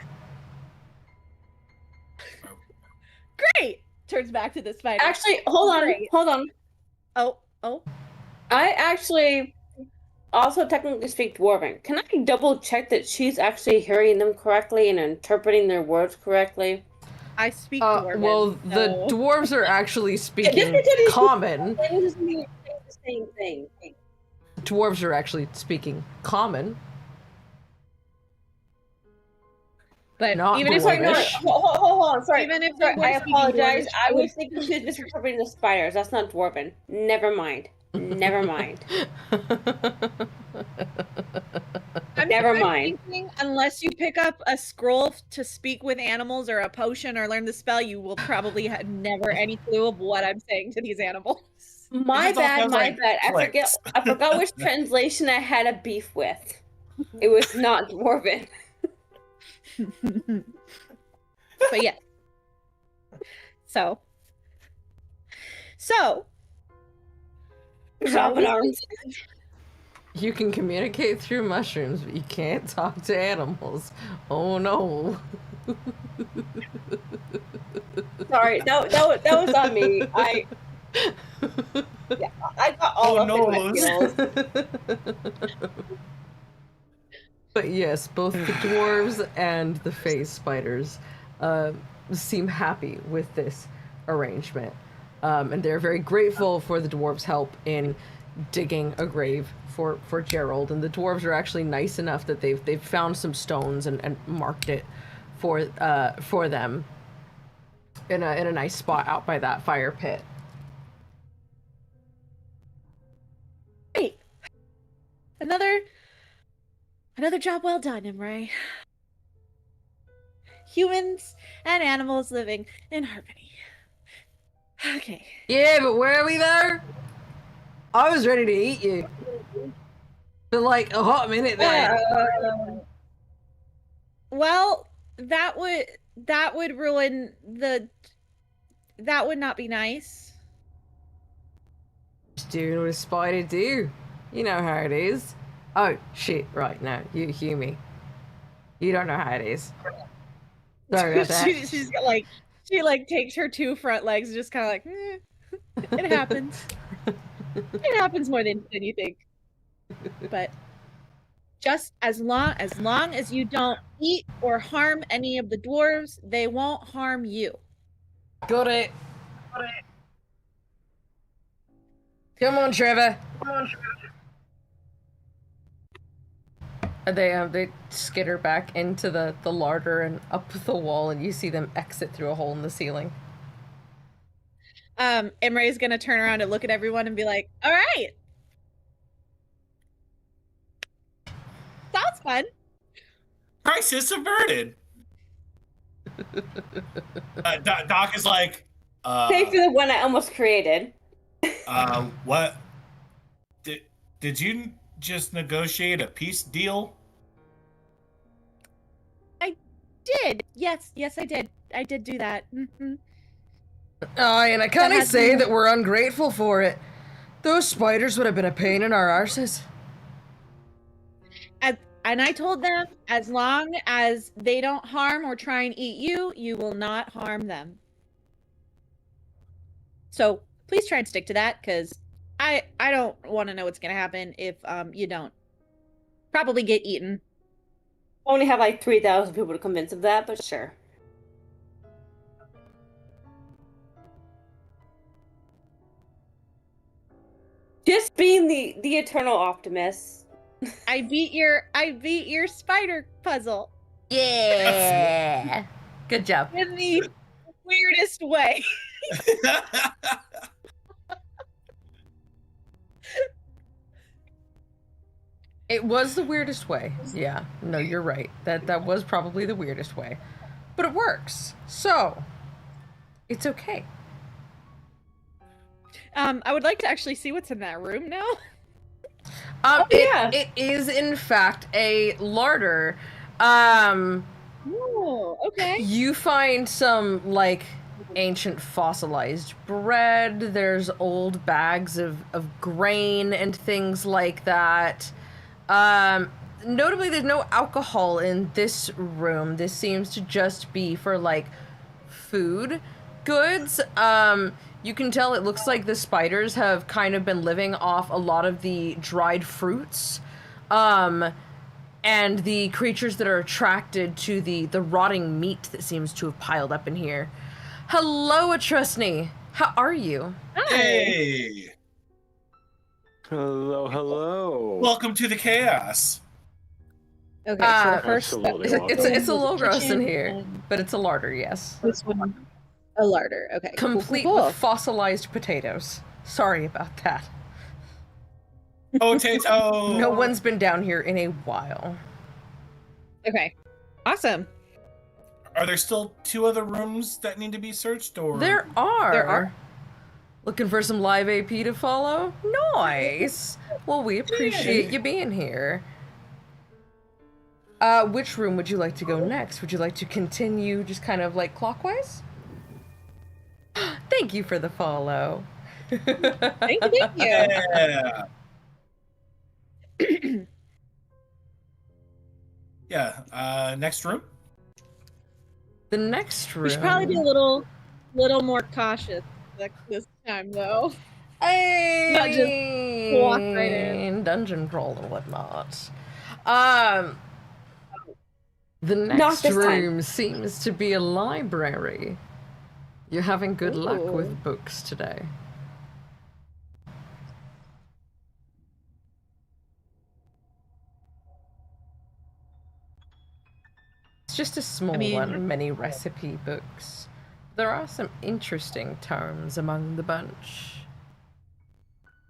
Great! Turns back to the spider. Actually, hold on. Oh. I actually also technically speak Dwarven. Can I double check that she's actually hearing them correctly and interpreting their words correctly? I speak Dwarven. Well, the dwarves are actually speaking common. The same thing. Dwarves are actually speaking common. But not even dwarvish. if hold on, sorry. Even if I apologize. I was thinking she was misinterpreting the spiders. That's not Dwarven. Never mind. Never mind. Never mind. Thinking, unless you pick up a scroll to speak with animals or a potion or learn the spell, you will probably have never any clue of what I'm saying to these animals. My bad. I forgot which translation I had a beef with. It was not Dwarven. But yeah. So you can communicate through mushrooms, but you can't talk to animals. Oh no. Sorry, that was on me. I got all up in my skills. But yes, both the dwarves and the phase spiders seem happy with this arrangement. And they're very grateful for the dwarves' help in digging a grave for Gerald. And the dwarves are actually nice enough that they've found some stones and marked it for them in a nice spot out by that fire pit. Great. Another job well done, Imre. Humans and animals living in harmony. Okay. Yeah, but where are we there? I was ready to eat you. For like a hot minute there. Well, that would ruin the... That would not be nice. Just doing what a spider do. You know how it is. Oh, shit, right, no, you hear me. You don't know how it is. Sorry about that. She's like, she takes her two front legs and just kind of like, it happens. It happens more than you think. But just as long as you don't eat or harm any of the dwarves, they won't harm you. Got it. Come on, Trevor. They skitter back into the larder and up the wall, and you see them exit through a hole in the ceiling. Imre's gonna turn around and look at everyone and be like, all right. Sounds fun. Crisis averted. Doc is like, Save for the one I almost created. What? Did you just negotiate a peace deal? I did. Yes, I did. I did do that. Mm-hmm. And I can't say that we're ungrateful for it. Those spiders would have been a pain in our arses. And I told them, as long as they don't harm or try and eat you, you will not harm them. So please try and stick to that, because I don't want to know what's gonna happen if you don't. Probably get eaten. Only have like 3,000 people to convince of that, but sure. Just being the eternal optimist. I beat your spider puzzle. Yeah. Good job. In the weirdest way. It was the weirdest way. Yeah. No, you're right. That was probably the weirdest way. But it works. So, it's okay. I would like to actually see what's in that room now. Yeah. It is in fact a larder. Oh, okay. You find some like ancient fossilized bread. There's old bags of grain and things like that. Notably, there's no alcohol in this room. This seems to just be for like food goods. You can tell it looks like the spiders have kind of been living off a lot of the dried fruits. And the creatures that are attracted to the rotting meat that seems to have piled up in here. Hello, Atrusny. How are you? Hey! Hello, hello. Welcome to the chaos. Okay, so the first Absolutely It's a little gross in kitchen here, and but it's a larder, yes. this one, a larder. Okay, Complete cool. with fossilized potatoes. Sorry about that. Potato! No one's been down here in a while. Okay, awesome. Are there still 2 other rooms that need to be searched, or? There are. There are. Looking for some live AP to follow? Nice. Well, we appreciate you being here. Which room would you like to go next? Would you like to continue just kind of like clockwise? Thank you for the follow. Thank you. Yeah. Yeah. Next room. The next room. We should probably be a little more cautious this time, though. Hey, Not just walk right in. Dungeon crawl and whatnot. The Not next this time. room seems to be a library. You're having good luck Ooh. with books today. It's just a small one, many recipe books. There are some interesting terms among the bunch.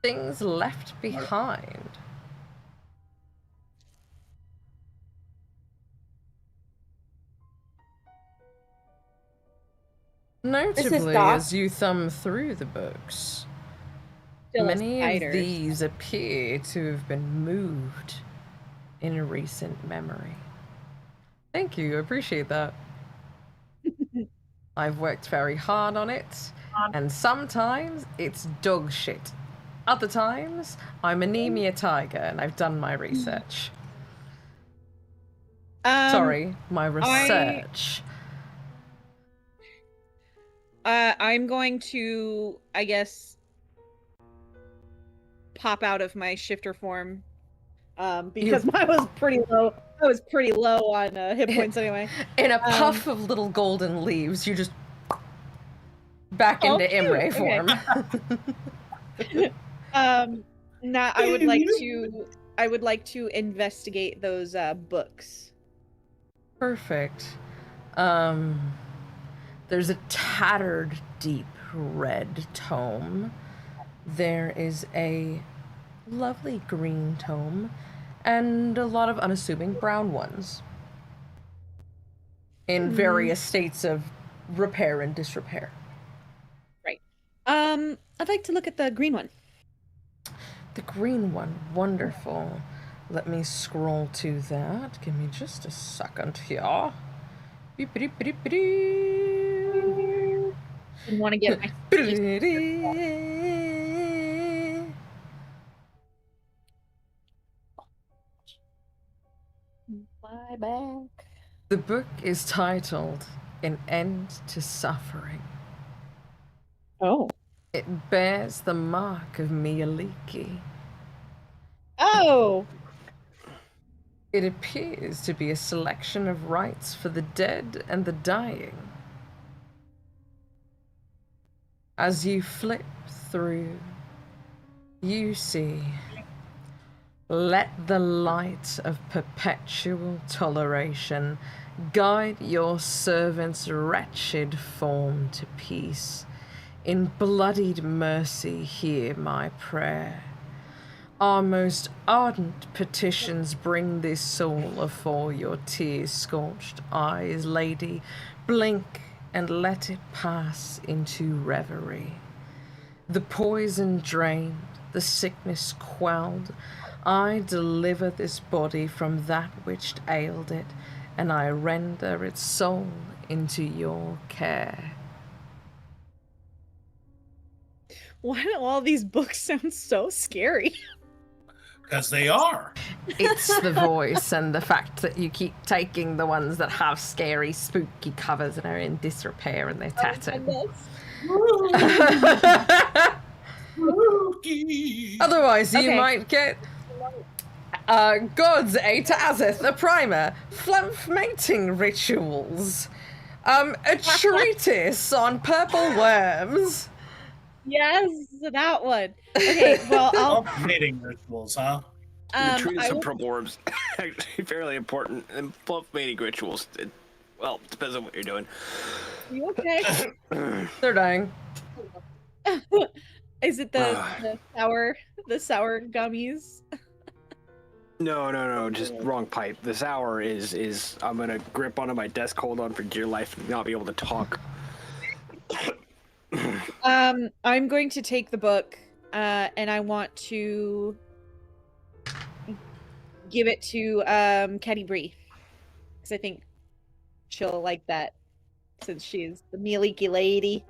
Things left behind. Notably, Doc. as you thumb through the books, Still many of spiders. these appear to have been moved in a recent memory. Thank you, I appreciate that. I've worked very hard on it, and sometimes it's dog shit. Other times, I'm anemia tiger and I've done my research. Sorry, my research. I'm going to, I guess, pop out of my shifter form, because mine was pretty low. I was pretty low on hit points anyway. In a puff of little golden leaves, you just back into cute. Imre Okay. form. Now I would like to investigate those books. Perfect. There's a tattered, deep red tome. There is a lovely green tome, and a lot of unassuming brown ones. In various states of repair and disrepair. Right. I'd like to look at the green one. The green one, wonderful. Let me scroll to that. Give me just a second here. Didn't want to get my The book is titled An End to Suffering. Oh. It bears the mark of Mialiki. Oh. It appears to be a selection of rites for the dead and the dying. As you flip through, you see, let the light of perpetual toleration guide your servant's wretched form to peace. In bloodied mercy, hear my prayer. Our most ardent petitions bring this soul afore your tear-scorched eyes, lady. Blink and let it pass into reverie. The poison drained, the sickness quelled, I deliver this body from that which ailed it, and I render its soul into your care. Why do all these books sound so scary? Because they are. It's the voice and the fact that you keep taking the ones that have scary, spooky covers and are in disrepair and they're tattered. Otherwise, you might get Gods A Tazeth, a primer, flumph mating rituals, a treatise on purple worms. Yes, that one. Okay, well, I'll. Mating rituals, huh? The treatise I of will- purple orbs actually fairly important, and fluff mating rituals. Well, depends on what you're doing. You okay? They're dying. Is it the sour gummies? No, just wrong pipe. The sour is I'm gonna grip onto my desk, hold on for dear life, and not be able to talk. I'm going to take the book, and I want to give it to Caddy Bree, because I think she'll like that, since she's the Mealiki lady.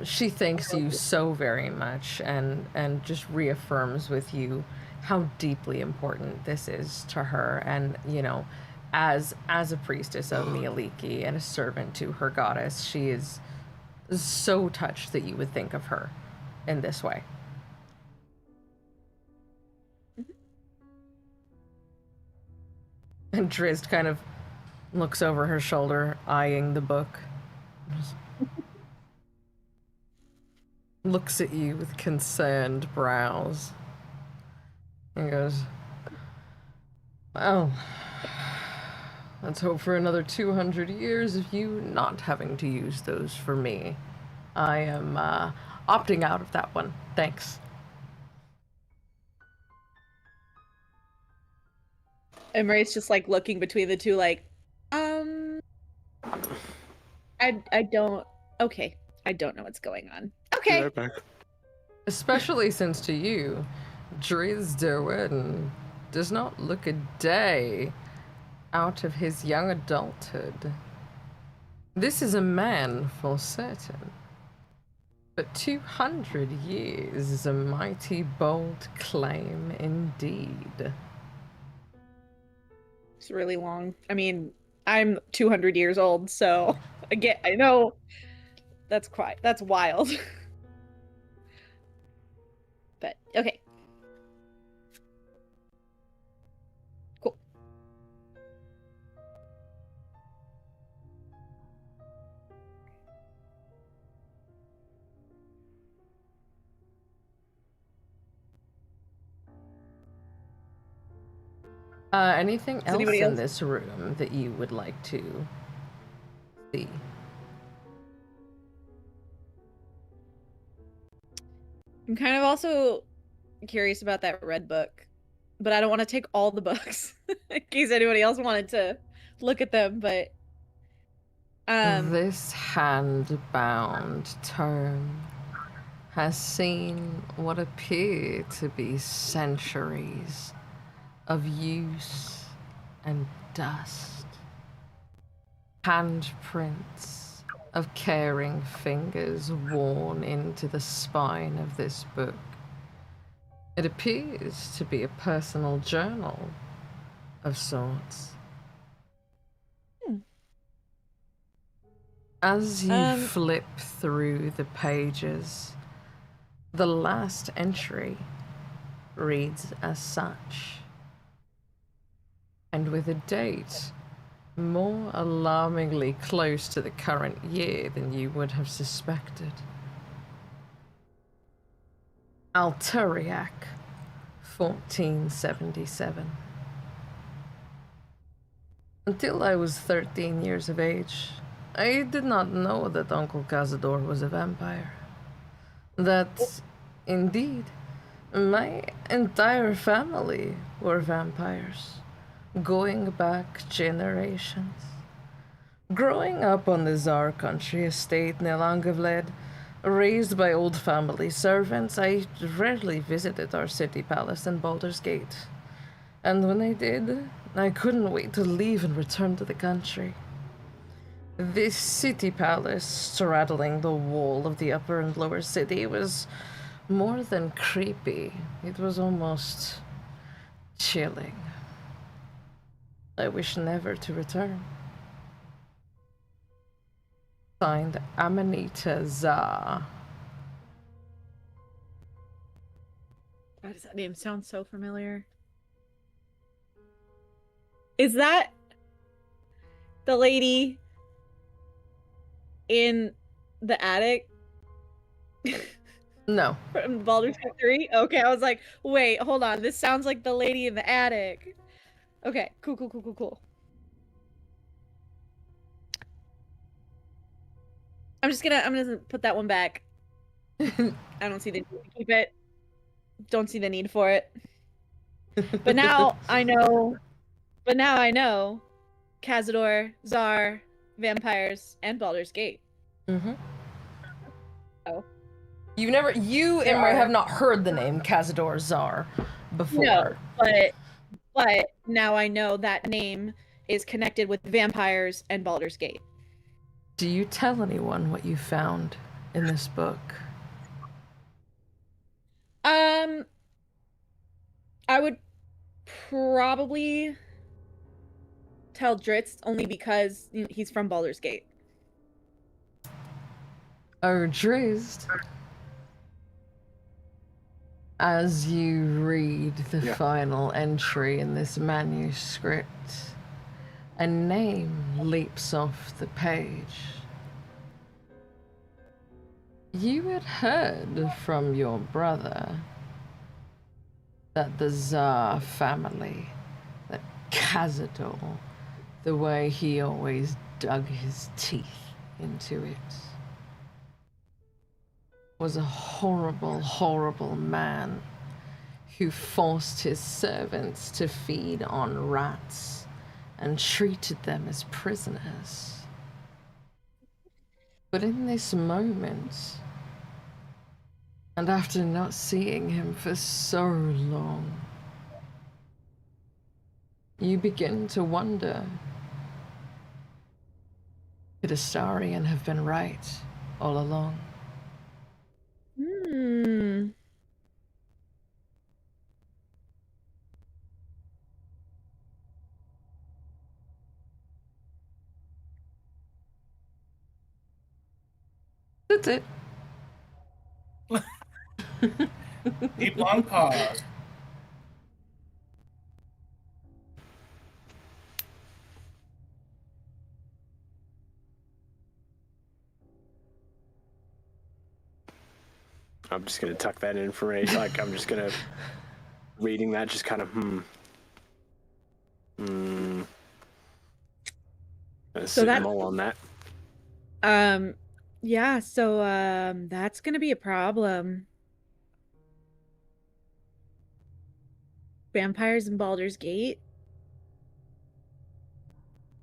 She thanks you so very much and just reaffirms with you how deeply important this is to her, and you know, as a priestess of Mialiki and a servant to her goddess, she is so touched that you would think of her in this way. And Drizzt kind of looks over her shoulder, eyeing the book. Looks at you with concerned brows. And goes, well, let's hope for another 200 years of you not having to use those for me. I am opting out of that one. Thanks. And Marie's just like looking between the two, like, I don't. Okay, I don't know what's going on. Okay. Right back. Especially since to you, Drizzt Derwin does not look a day out of his young adulthood. This is a man for certain. But 200 years is a mighty bold claim indeed. It's really long. I mean, I'm 200 years old, so again, I know that's wild. But okay. Cool. Anything else anybody in else- this room that you would like to see? I'm kind of also curious about that red book, but I don't want to take all the books in case anybody else wanted to look at them, but This hand-bound tome has seen what appear to be centuries of use and dust. Handprints of caring fingers worn into the spine of this book. It appears to be a personal journal of sorts. As you flip through the pages, the last entry reads as such, and with a date more alarmingly close to the current year than you would have suspected. Alturiac, 1477. Until I was 13 years of age, I did not know that Uncle Cazador was a vampire. That, indeed, my entire family were vampires, going back generations. Growing up on the Tsar country estate near Langevled, raised by old family servants, I rarely visited our city palace in Baldur's Gate. And when I did, I couldn't wait to leave and return to the country. This city palace, straddling the wall of the upper and lower city, was more than creepy. It was almost chilling. I wish never to return. Signed, Amanita Za. Why does that name sound so familiar? Is that the lady in the attic? No. From Baldur's Gate 3? Okay, I was like, wait, hold on. This sounds like the lady in the attic. Okay, cool. I'm gonna put that one back. I don't see the need to keep it. Don't see the need for it. But now I know. Cazador, Tsar, vampires, and Baldur's Gate. Mm-hmm. Oh. You, Imre, have not heard the name Cazador Tsar before. No, but now I know that name is connected with vampires and Baldur's Gate. Do you tell anyone what you found in this book? I would probably tell Dritz only because he's from Baldur's Gate. Oh, Drizzt. As you read the final entry in this manuscript, a name leaps off the page. You had heard from your brother that the Tsar family, that Cazador, the way he always dug his teeth into it, was a horrible, horrible man who forced his servants to feed on rats and treated them as prisoners. But in this moment, and after not seeing him for so long, you begin to wonder, could Astarion have been right all along? That's it. Deep long pause. I'm just gonna tuck that information. Like I'm just gonna reading that, just kind of So that mull on that. Yeah. So that's gonna be a problem. Vampires in Baldur's Gate.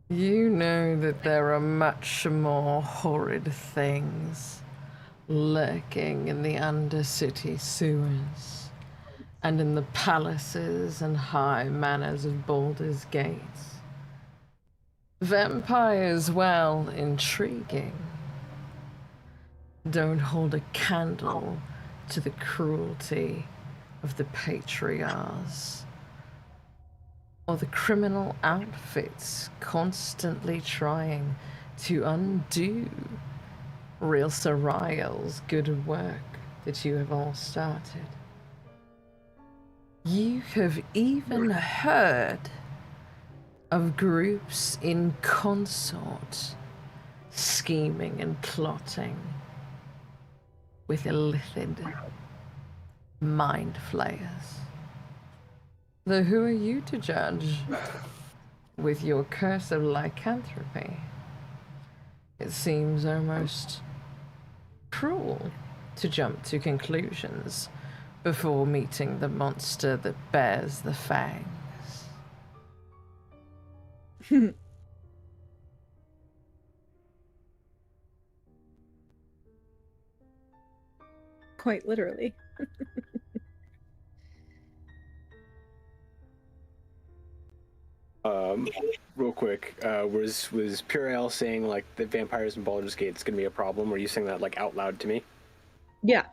You know that there are much more horrid things lurking in the Undercity sewers and in the palaces and high manors of Baldur's Gate. Vampires, while intriguing, don't hold a candle to the cruelty of the patriarchs or the criminal outfits constantly trying to undo real Sarael's good work that you have all started. You have even heard of groups in consort scheming and plotting with illithid mind flayers. Though who are you to judge? With your curse of lycanthropy, it seems almost cruel to jump to conclusions before meeting the monster that bears the fangs. Quite literally. Real quick, was Purell saying like the vampires in Baldur's Gate is gonna be a problem? Were you saying that like out loud to me? Yeah,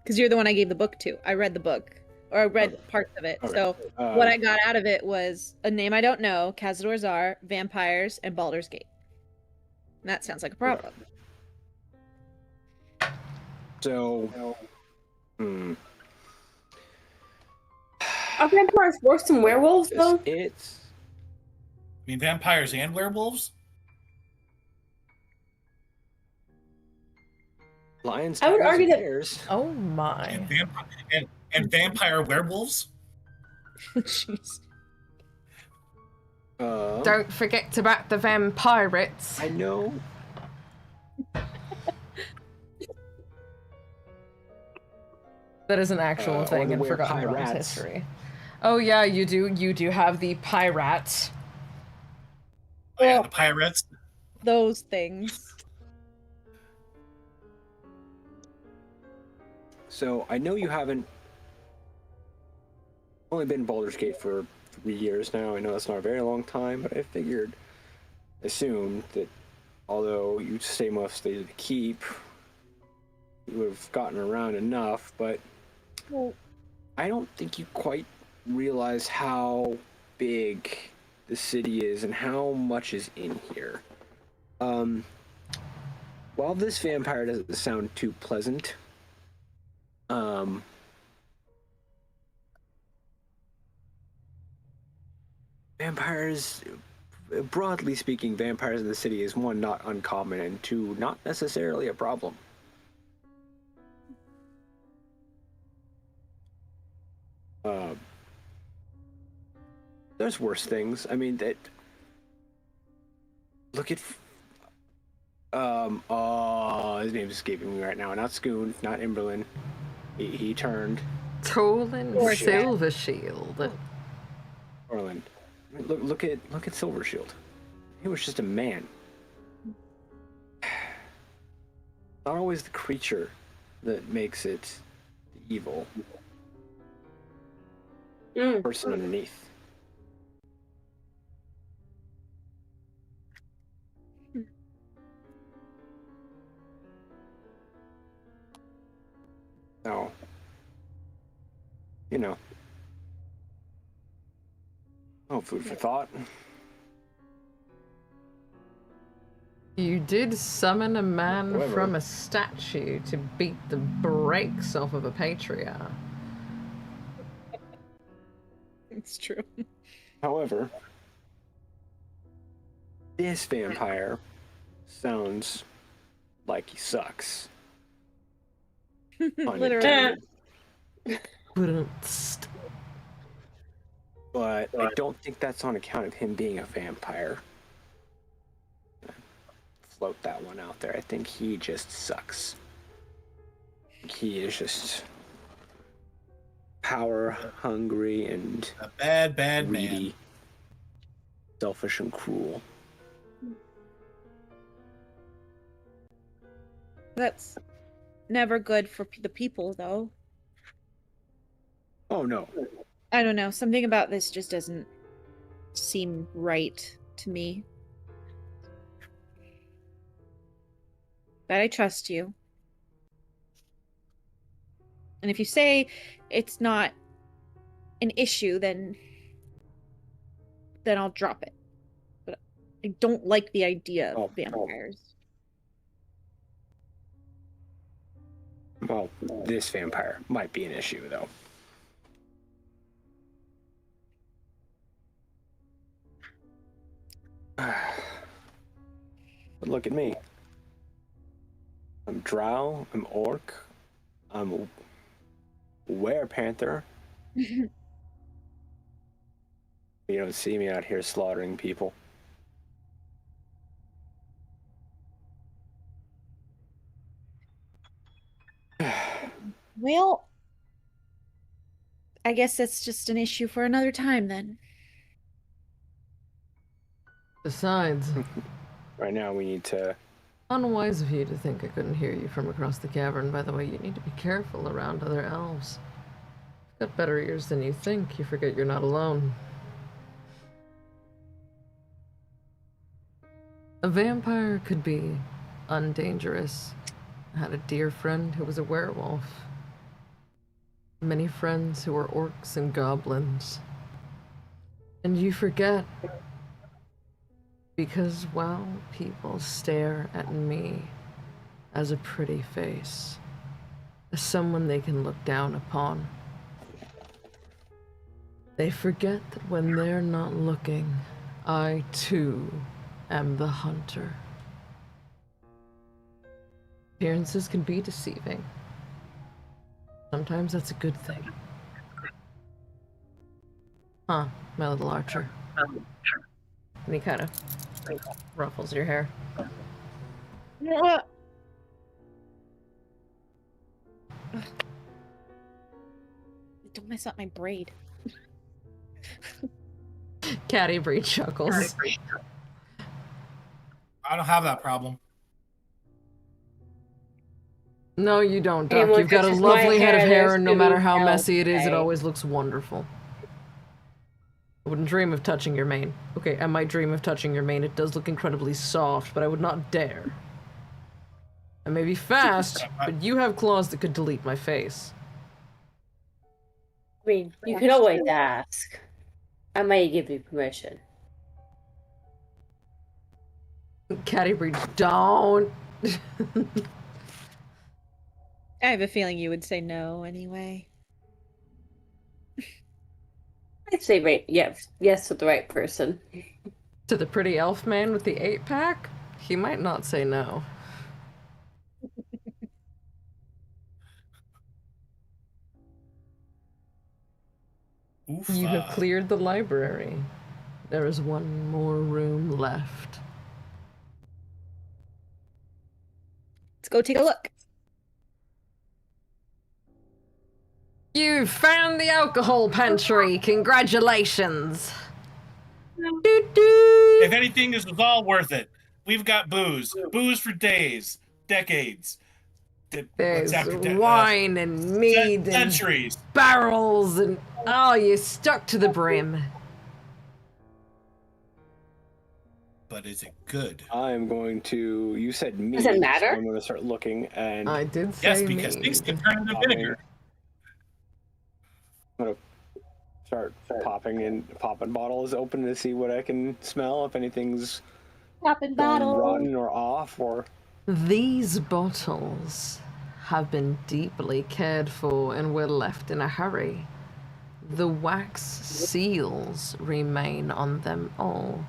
because you're the one I gave the book to. I read the book, or I read parts of it. Okay. So what I got out of it was a name I don't know, Cazador Zar, vampires, and Baldur's Gate. And that sounds like a problem. So, Are vampires worse than werewolves, though? it's I mean, vampires and werewolves? lions. I would tigers, argue and that- bears. Oh my. And vampire werewolves? Jeez. Don't forget to back the vampirates. I know. That is an actual or thing the in Forgotten Realms were-pirates. history. Oh yeah, you do have the pirate. Oh, yeah, the pirates. Those things. So I know you haven't only been in Baldur's Gate for 3 years now. I know that's not a very long time, but I assumed that although you stay mostly to the keep, you would have gotten around enough, but Well, I don't think you quite realize how big the city is and how much is in here. While this vampire doesn't sound too pleasant, vampires, broadly speaking, vampires in the city is one, not uncommon, and two, not necessarily a problem. There's worse things. I mean, that. Look at. His name's escaping me right now. Not Scoon, not Imberlin. He turned. Tolan Silvershield. Orland. Look at Silvershield. He was just a man. Not always the creature that makes it the evil. Person underneath. So, you know. Oh, food for thought. You did summon a man However- from a statue to beat the brakes off of a patriarch. it's true. However, this vampire sounds like he sucks. Literally. But I don't think that's on account of him being a vampire. Float that one out there. I think he just sucks. He is just power hungry and A bad greedy, man. selfish and cruel. That's never good for the people, though. Oh no. I don't know. Something about this just doesn't seem right to me. But I trust you. And if you say it's not an issue, then I'll drop it. But I don't like the idea Oh, of vampires. Well, this vampire might be an issue, though. But look at me. I'm drow, I'm orc, I'm a werepanther. You don't see me out here slaughtering people. Well, I guess that's just an issue for another time then. Besides, Right now we need to... unwise of you to think I couldn't hear you from across the cavern. By the way, you need to be careful around other elves. You've got better ears than you think. You forget you're not alone. A vampire could be undangerous. I had a dear friend who was a werewolf. Many friends who were orcs and goblins. And you forget. Because, well, people stare at me as a pretty face. As someone they can look down upon. They forget that when they're not looking, I too am the hunter. Appearances can be deceiving. Sometimes that's a good thing. Huh, my little archer. And he kind of ruffles your hair. Don't mess up my braid. Catty breed chuckles. I don't have that problem. No, you don't, Hey, Doc. well, You've got a this is my lovely head of hair, hair, there's and no matter how Scooby-Doo, messy it is, it okay. always looks wonderful. I wouldn't dream of touching your mane. Okay, I might dream of touching your mane. It does look incredibly soft, but I would not dare. I may be fast, but you have claws that could delete my face. I mean, you could always ask. I might give you permission. Catty breed, don't. I have a feeling you would say no anyway. I'd say right, yes to the right person. To the pretty elf man with the 8-pack? He might not say no. Oof. You have cleared the library. There is one more room left. Let's go take a look. You found the alcohol pantry. Congratulations. If anything, this was all worth it. We've got booze. Booze for days, decades. There's wine and mead and centuries. barrels and... oh, you stuck to the brim. But is it good? I'm going to... You said me. Does it matter? So I'm going to start looking and... I did say Yes, because things mead. can turn into vinegar. I'm going to start popping bottles open to see what I can smell, if anything's Popping gone bottle. rotten or off, or... These bottles have been deeply cared for and were left in a hurry. The wax seals remain on them all,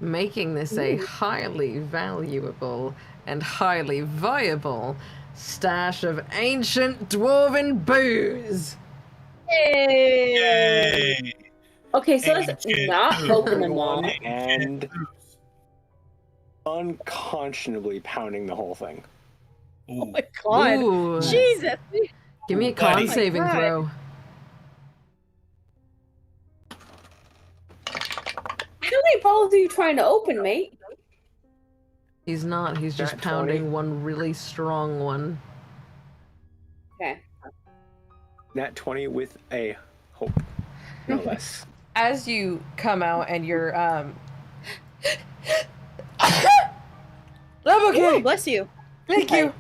making this a highly valuable and highly viable stash of ancient dwarven booze. Yay! Okay, so let's Ancient not booze. open them all. And unconscionably pounding the whole thing. Ooh. Oh my god. Ooh. Jesus. Give me a Buddy. con saving God. throw. How many bottles are you trying to open, mate? He's not, he's just Nat pounding 20. one really strong one. Okay. Nat 20 with a hope, no less. As you come out and you're I'm okay. Ooh, bless you. Thank you.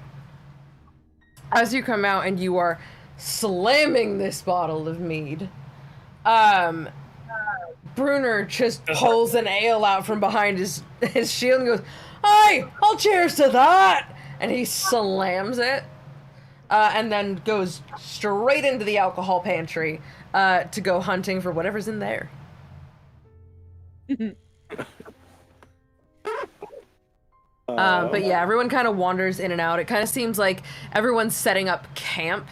As you come out and you are slamming this bottle of mead, Bruner just pulls an ale out from behind his shield and goes, "Hey, I'll cheers to that!" And he slams it, and then goes straight into the alcohol pantry to go hunting for whatever's in there. But yeah, everyone kind of wanders in and out. It kind of seems like everyone's setting up camp.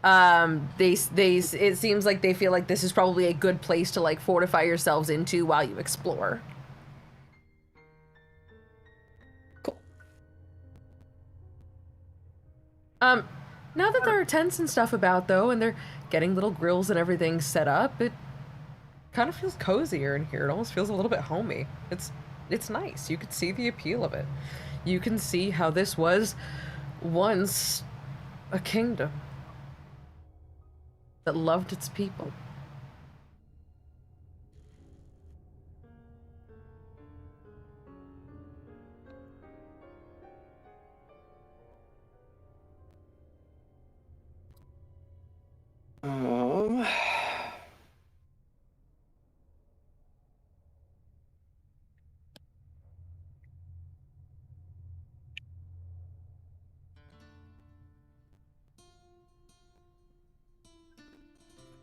It seems like they feel like this is probably a good place to like fortify yourselves into while you explore. Cool. Now that there are tents and stuff about though, and they're getting little grills and everything set up, it kind of feels cozier in here. It almost feels a little bit homey. It's nice. You could see the appeal of it. You can see how this was once a kingdom that loved its people.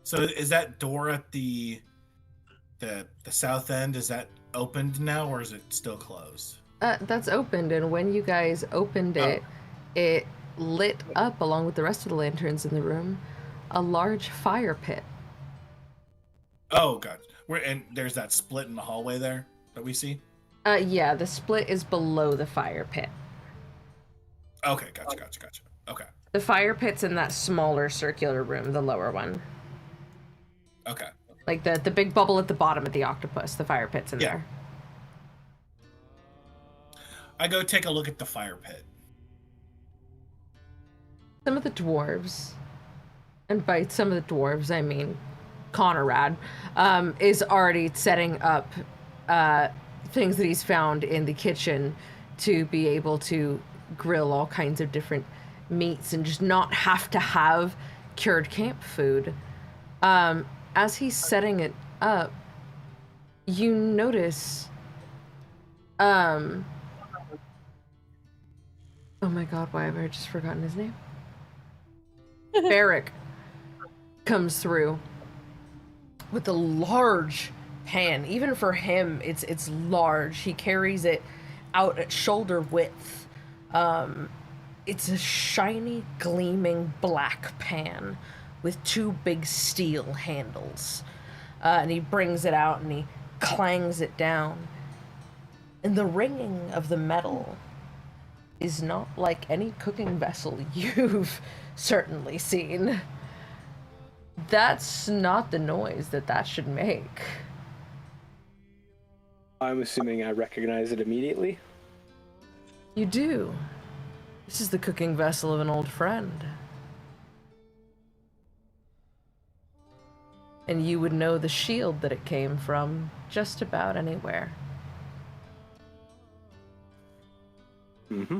So is that door at the south end, is that opened now, or is it still closed? That's opened, and when you guys opened it, it lit up, along with the rest of the lanterns in the room, a large fire pit. Oh, God. And there's that split in the hallway there that we see? Yeah, the split is below the fire pit. Okay, gotcha. Okay. The fire pit's in that smaller circular room, the lower one. Okay. Like the big bubble at the bottom of the octopus, the fire pit's in there. I go take a look at the fire pit. Some of the dwarves, and by some of the dwarves, I mean Conrad, is already setting up things that he's found in the kitchen to be able to grill all kinds of different meats and just not have to have cured camp food. As he's setting it up, you notice, oh my God, why have I just forgotten his name? Barrick comes through with a large pan. Even for him, it's large. He carries it out at shoulder width. It's a shiny, gleaming black pan with two big steel handles. And he brings it out and he clangs it down. And the ringing of the metal is not like any cooking vessel you've certainly seen. That's not the noise that should make. I'm assuming I recognize it immediately. You do. This is the cooking vessel of an old friend. And you would know the shield that it came from just about anywhere. Mm-hmm.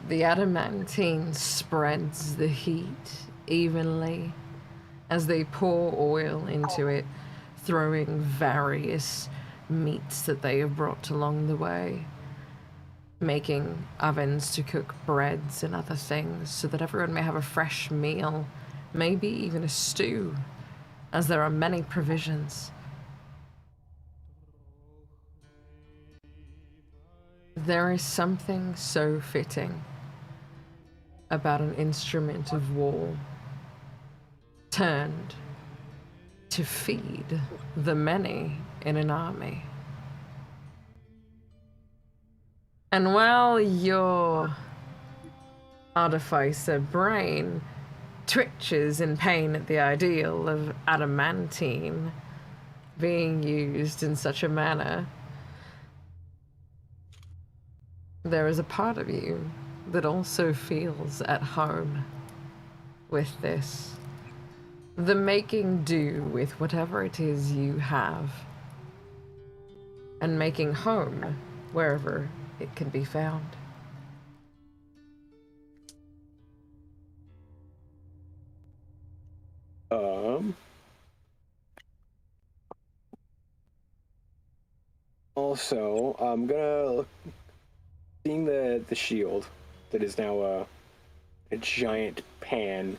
The adamantine spreads the heat evenly as they pour oil into it, throwing various meats that they have brought along the way, making ovens to cook breads and other things so that everyone may have a fresh meal, maybe even a stew, as there are many provisions. There is something so fitting about an instrument of war turned to feed the many in an army. And while your artificer brain twitches in pain at the ideal of adamantine being used in such a manner, there is a part of you that also feels at home with this. The making do with whatever it is you have, and making home wherever it can be found. also, I'm gonna seeing the shield that is now a giant pan.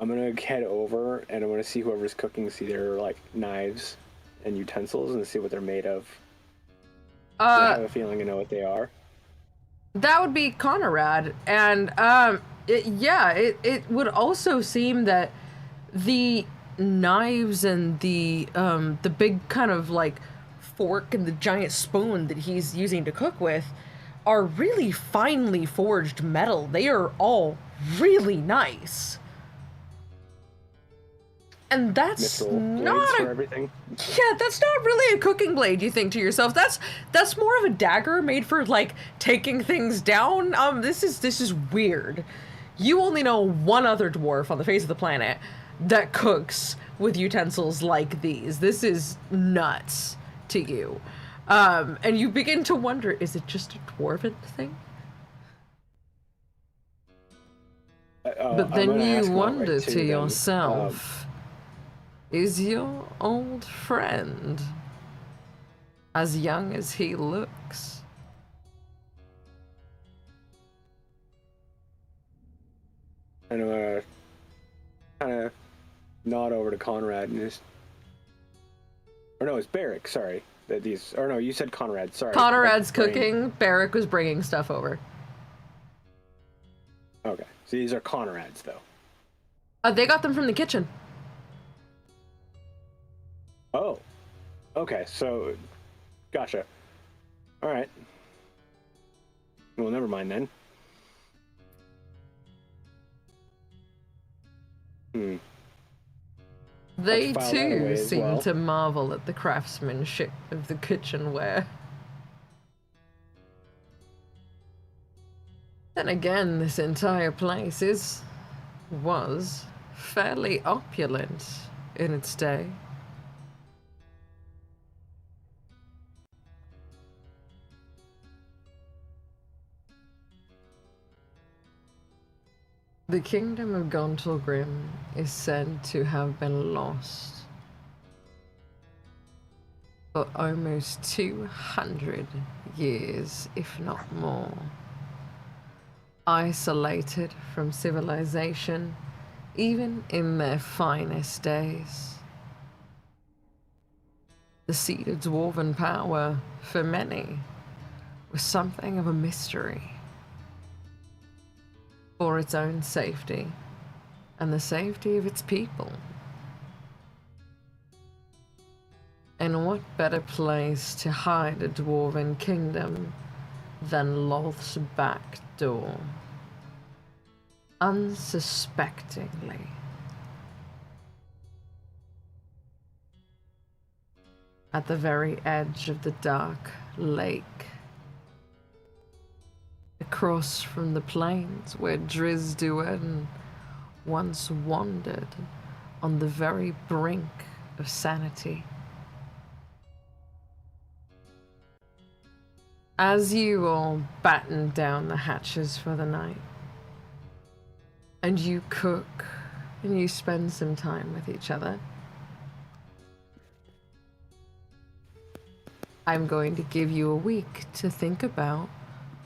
I'm gonna head over and I'm gonna see whoever's cooking, see their like knives and utensils, and see what they're made of. I have a feeling I know what they are. That would be Conrad, and it would also seem that the knives and the big kind of like fork and the giant spoon that he's using to cook with are really finely forged metal. They are all really nice. And that's not for everything. Yeah, that's not really a cooking blade, you think to yourself. That's more of a dagger made for like taking things down. This is weird. You only know one other dwarf on the face of the planet that cooks with utensils like these. This is nuts to you. And you begin to wonder, is it just a dwarven thing? But then you wonder to yourself, is your old friend as young as he looks? And I'm gonna kind of nod over to Conrad and just... Or no, it's Barrick, sorry. Or no, you said Conrad, sorry. Conrad's cooking, Barrick was bringing stuff over. Okay, so these are Conrad's, though. They got them from the kitchen. Oh, okay, so, gotcha. All right. Well, never mind then. They too seem to marvel at the craftsmanship of the kitchenware. Then again, this entire place was fairly opulent in its day. The kingdom of Gauntlgrym is said to have been lost for almost 200 years, if not more. Isolated from civilization, even in their finest days. The seat of dwarven power, for many, was something of a mystery. For its own safety, and the safety of its people. And what better place to hide a dwarven kingdom than Loth's back door? Unsuspectingly. At the very edge of the dark lake. Across from the plains where Drizduin once wandered on the very brink of sanity. As you all batten down the hatches for the night, and you cook, and you spend some time with each other, I'm going to give you a week to think about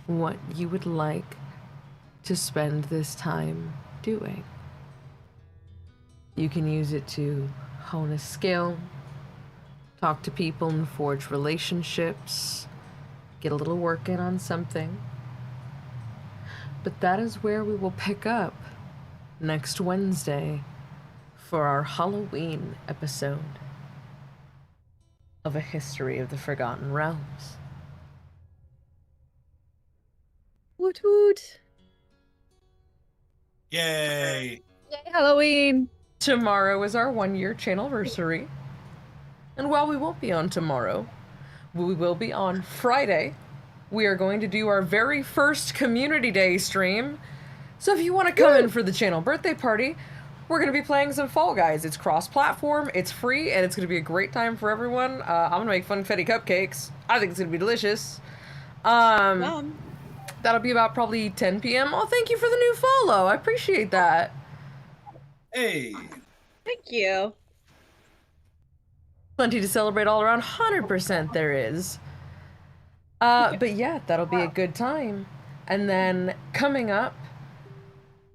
what you would like to spend this time doing. You can use it to hone a skill, talk to people and forge relationships, get a little work in on something. But that is where we will pick up next Wednesday for our Halloween episode of A History of the Forgotten Realms. Woot woot. Yay! Yay, Halloween! Tomorrow is our 1-year channelversary. And while we won't be on tomorrow, we will be on Friday. We are going to do our very first Community Day stream. So if you want to come in for the channel birthday party, we're going to be playing some Fall Guys. It's cross-platform, it's free, and it's going to be a great time for everyone. I'm going to make funfetti cupcakes. I think it's going to be delicious. That'll be about probably 10 p.m. Oh, thank you for the new follow. I appreciate that. Hey. Thank you. Plenty to celebrate all around. 100% there is. But yeah, that'll be a good time. And then coming up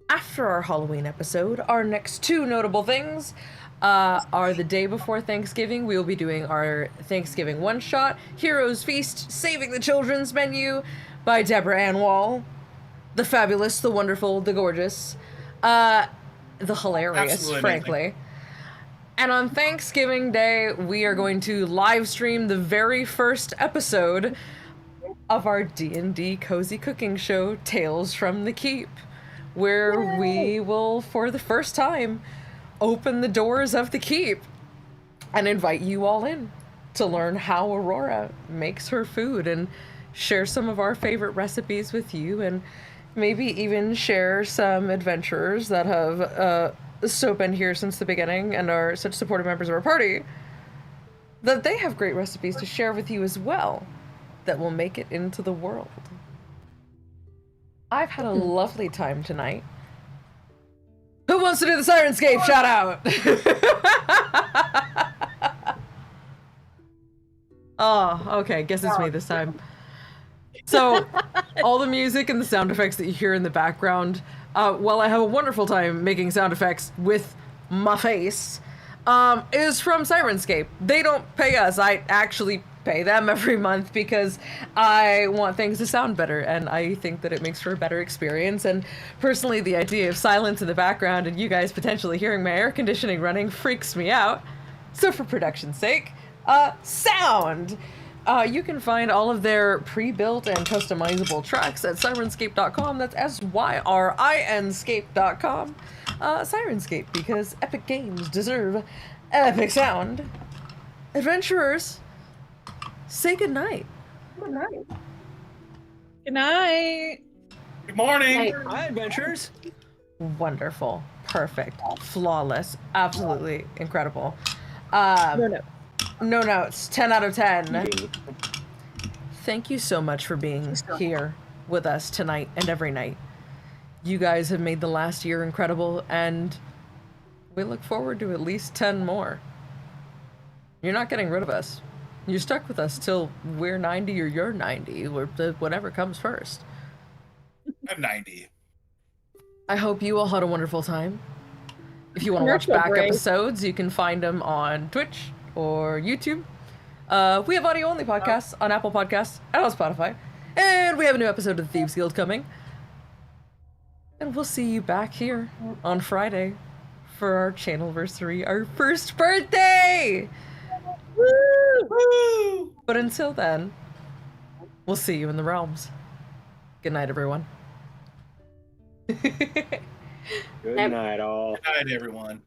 after our Halloween episode, our next two notable things are the day before Thanksgiving. We will be doing our Thanksgiving one-shot, Heroes Feast, Saving the Children's Menu by Deborah Ann Wall. The fabulous, the wonderful, the gorgeous, the hilarious, Absolutely frankly. amazing. And on Thanksgiving Day, we are going to live stream the very first episode of our D&D cozy cooking show, Tales from the Keep, where we will, for the first time, open the doors of the keep and invite you all in to learn how Aurora makes her food and share some of our favorite recipes with you, and maybe even share some adventurers that have so been here since the beginning and are such supportive members of our party that they have great recipes to share with you as well that will make it into the world. I've had a lovely time tonight. Who wants to do the Syrinscape shout out? Oh, okay, guess it's me this time. So, all the music and the sound effects that you hear in the background, while I have a wonderful time making sound effects with my face, is from Syrinscape. They don't pay us. I actually pay them every month because I want things to sound better, and I think that it makes for a better experience. And personally, the idea of silence in the background and you guys potentially hearing my air conditioning running freaks me out. So for production's sake, sound! You can find all of their pre-built and customizable tracks at Syrinscape.com. That's SYRINscape.com. Syrinscape, because epic games deserve epic sound. Adventurers, say goodnight. Good night. Good morning. Hi, adventurers. Wonderful. Perfect. Flawless. Absolutely incredible. No notes. 10 out of 10. Thank you so much for being here with us tonight and every night. You guys have made the last year incredible, and we look forward to at least 10 more. You're not getting rid of us. You're stuck with us till we're 90 or you're 90, or whatever comes first. I'm 90. I hope you all had a wonderful time. If you want to watch back episodes, you can find them on Twitch or YouTube. We have audio-only podcasts on Apple Podcasts and on Spotify. And we have a new episode of the Thieves Guild coming. And we'll see you back here on Friday for our channelversary, our first birthday! Woo! But until then, we'll see you in the realms. Good night, everyone. Good night, all. Good night, everyone.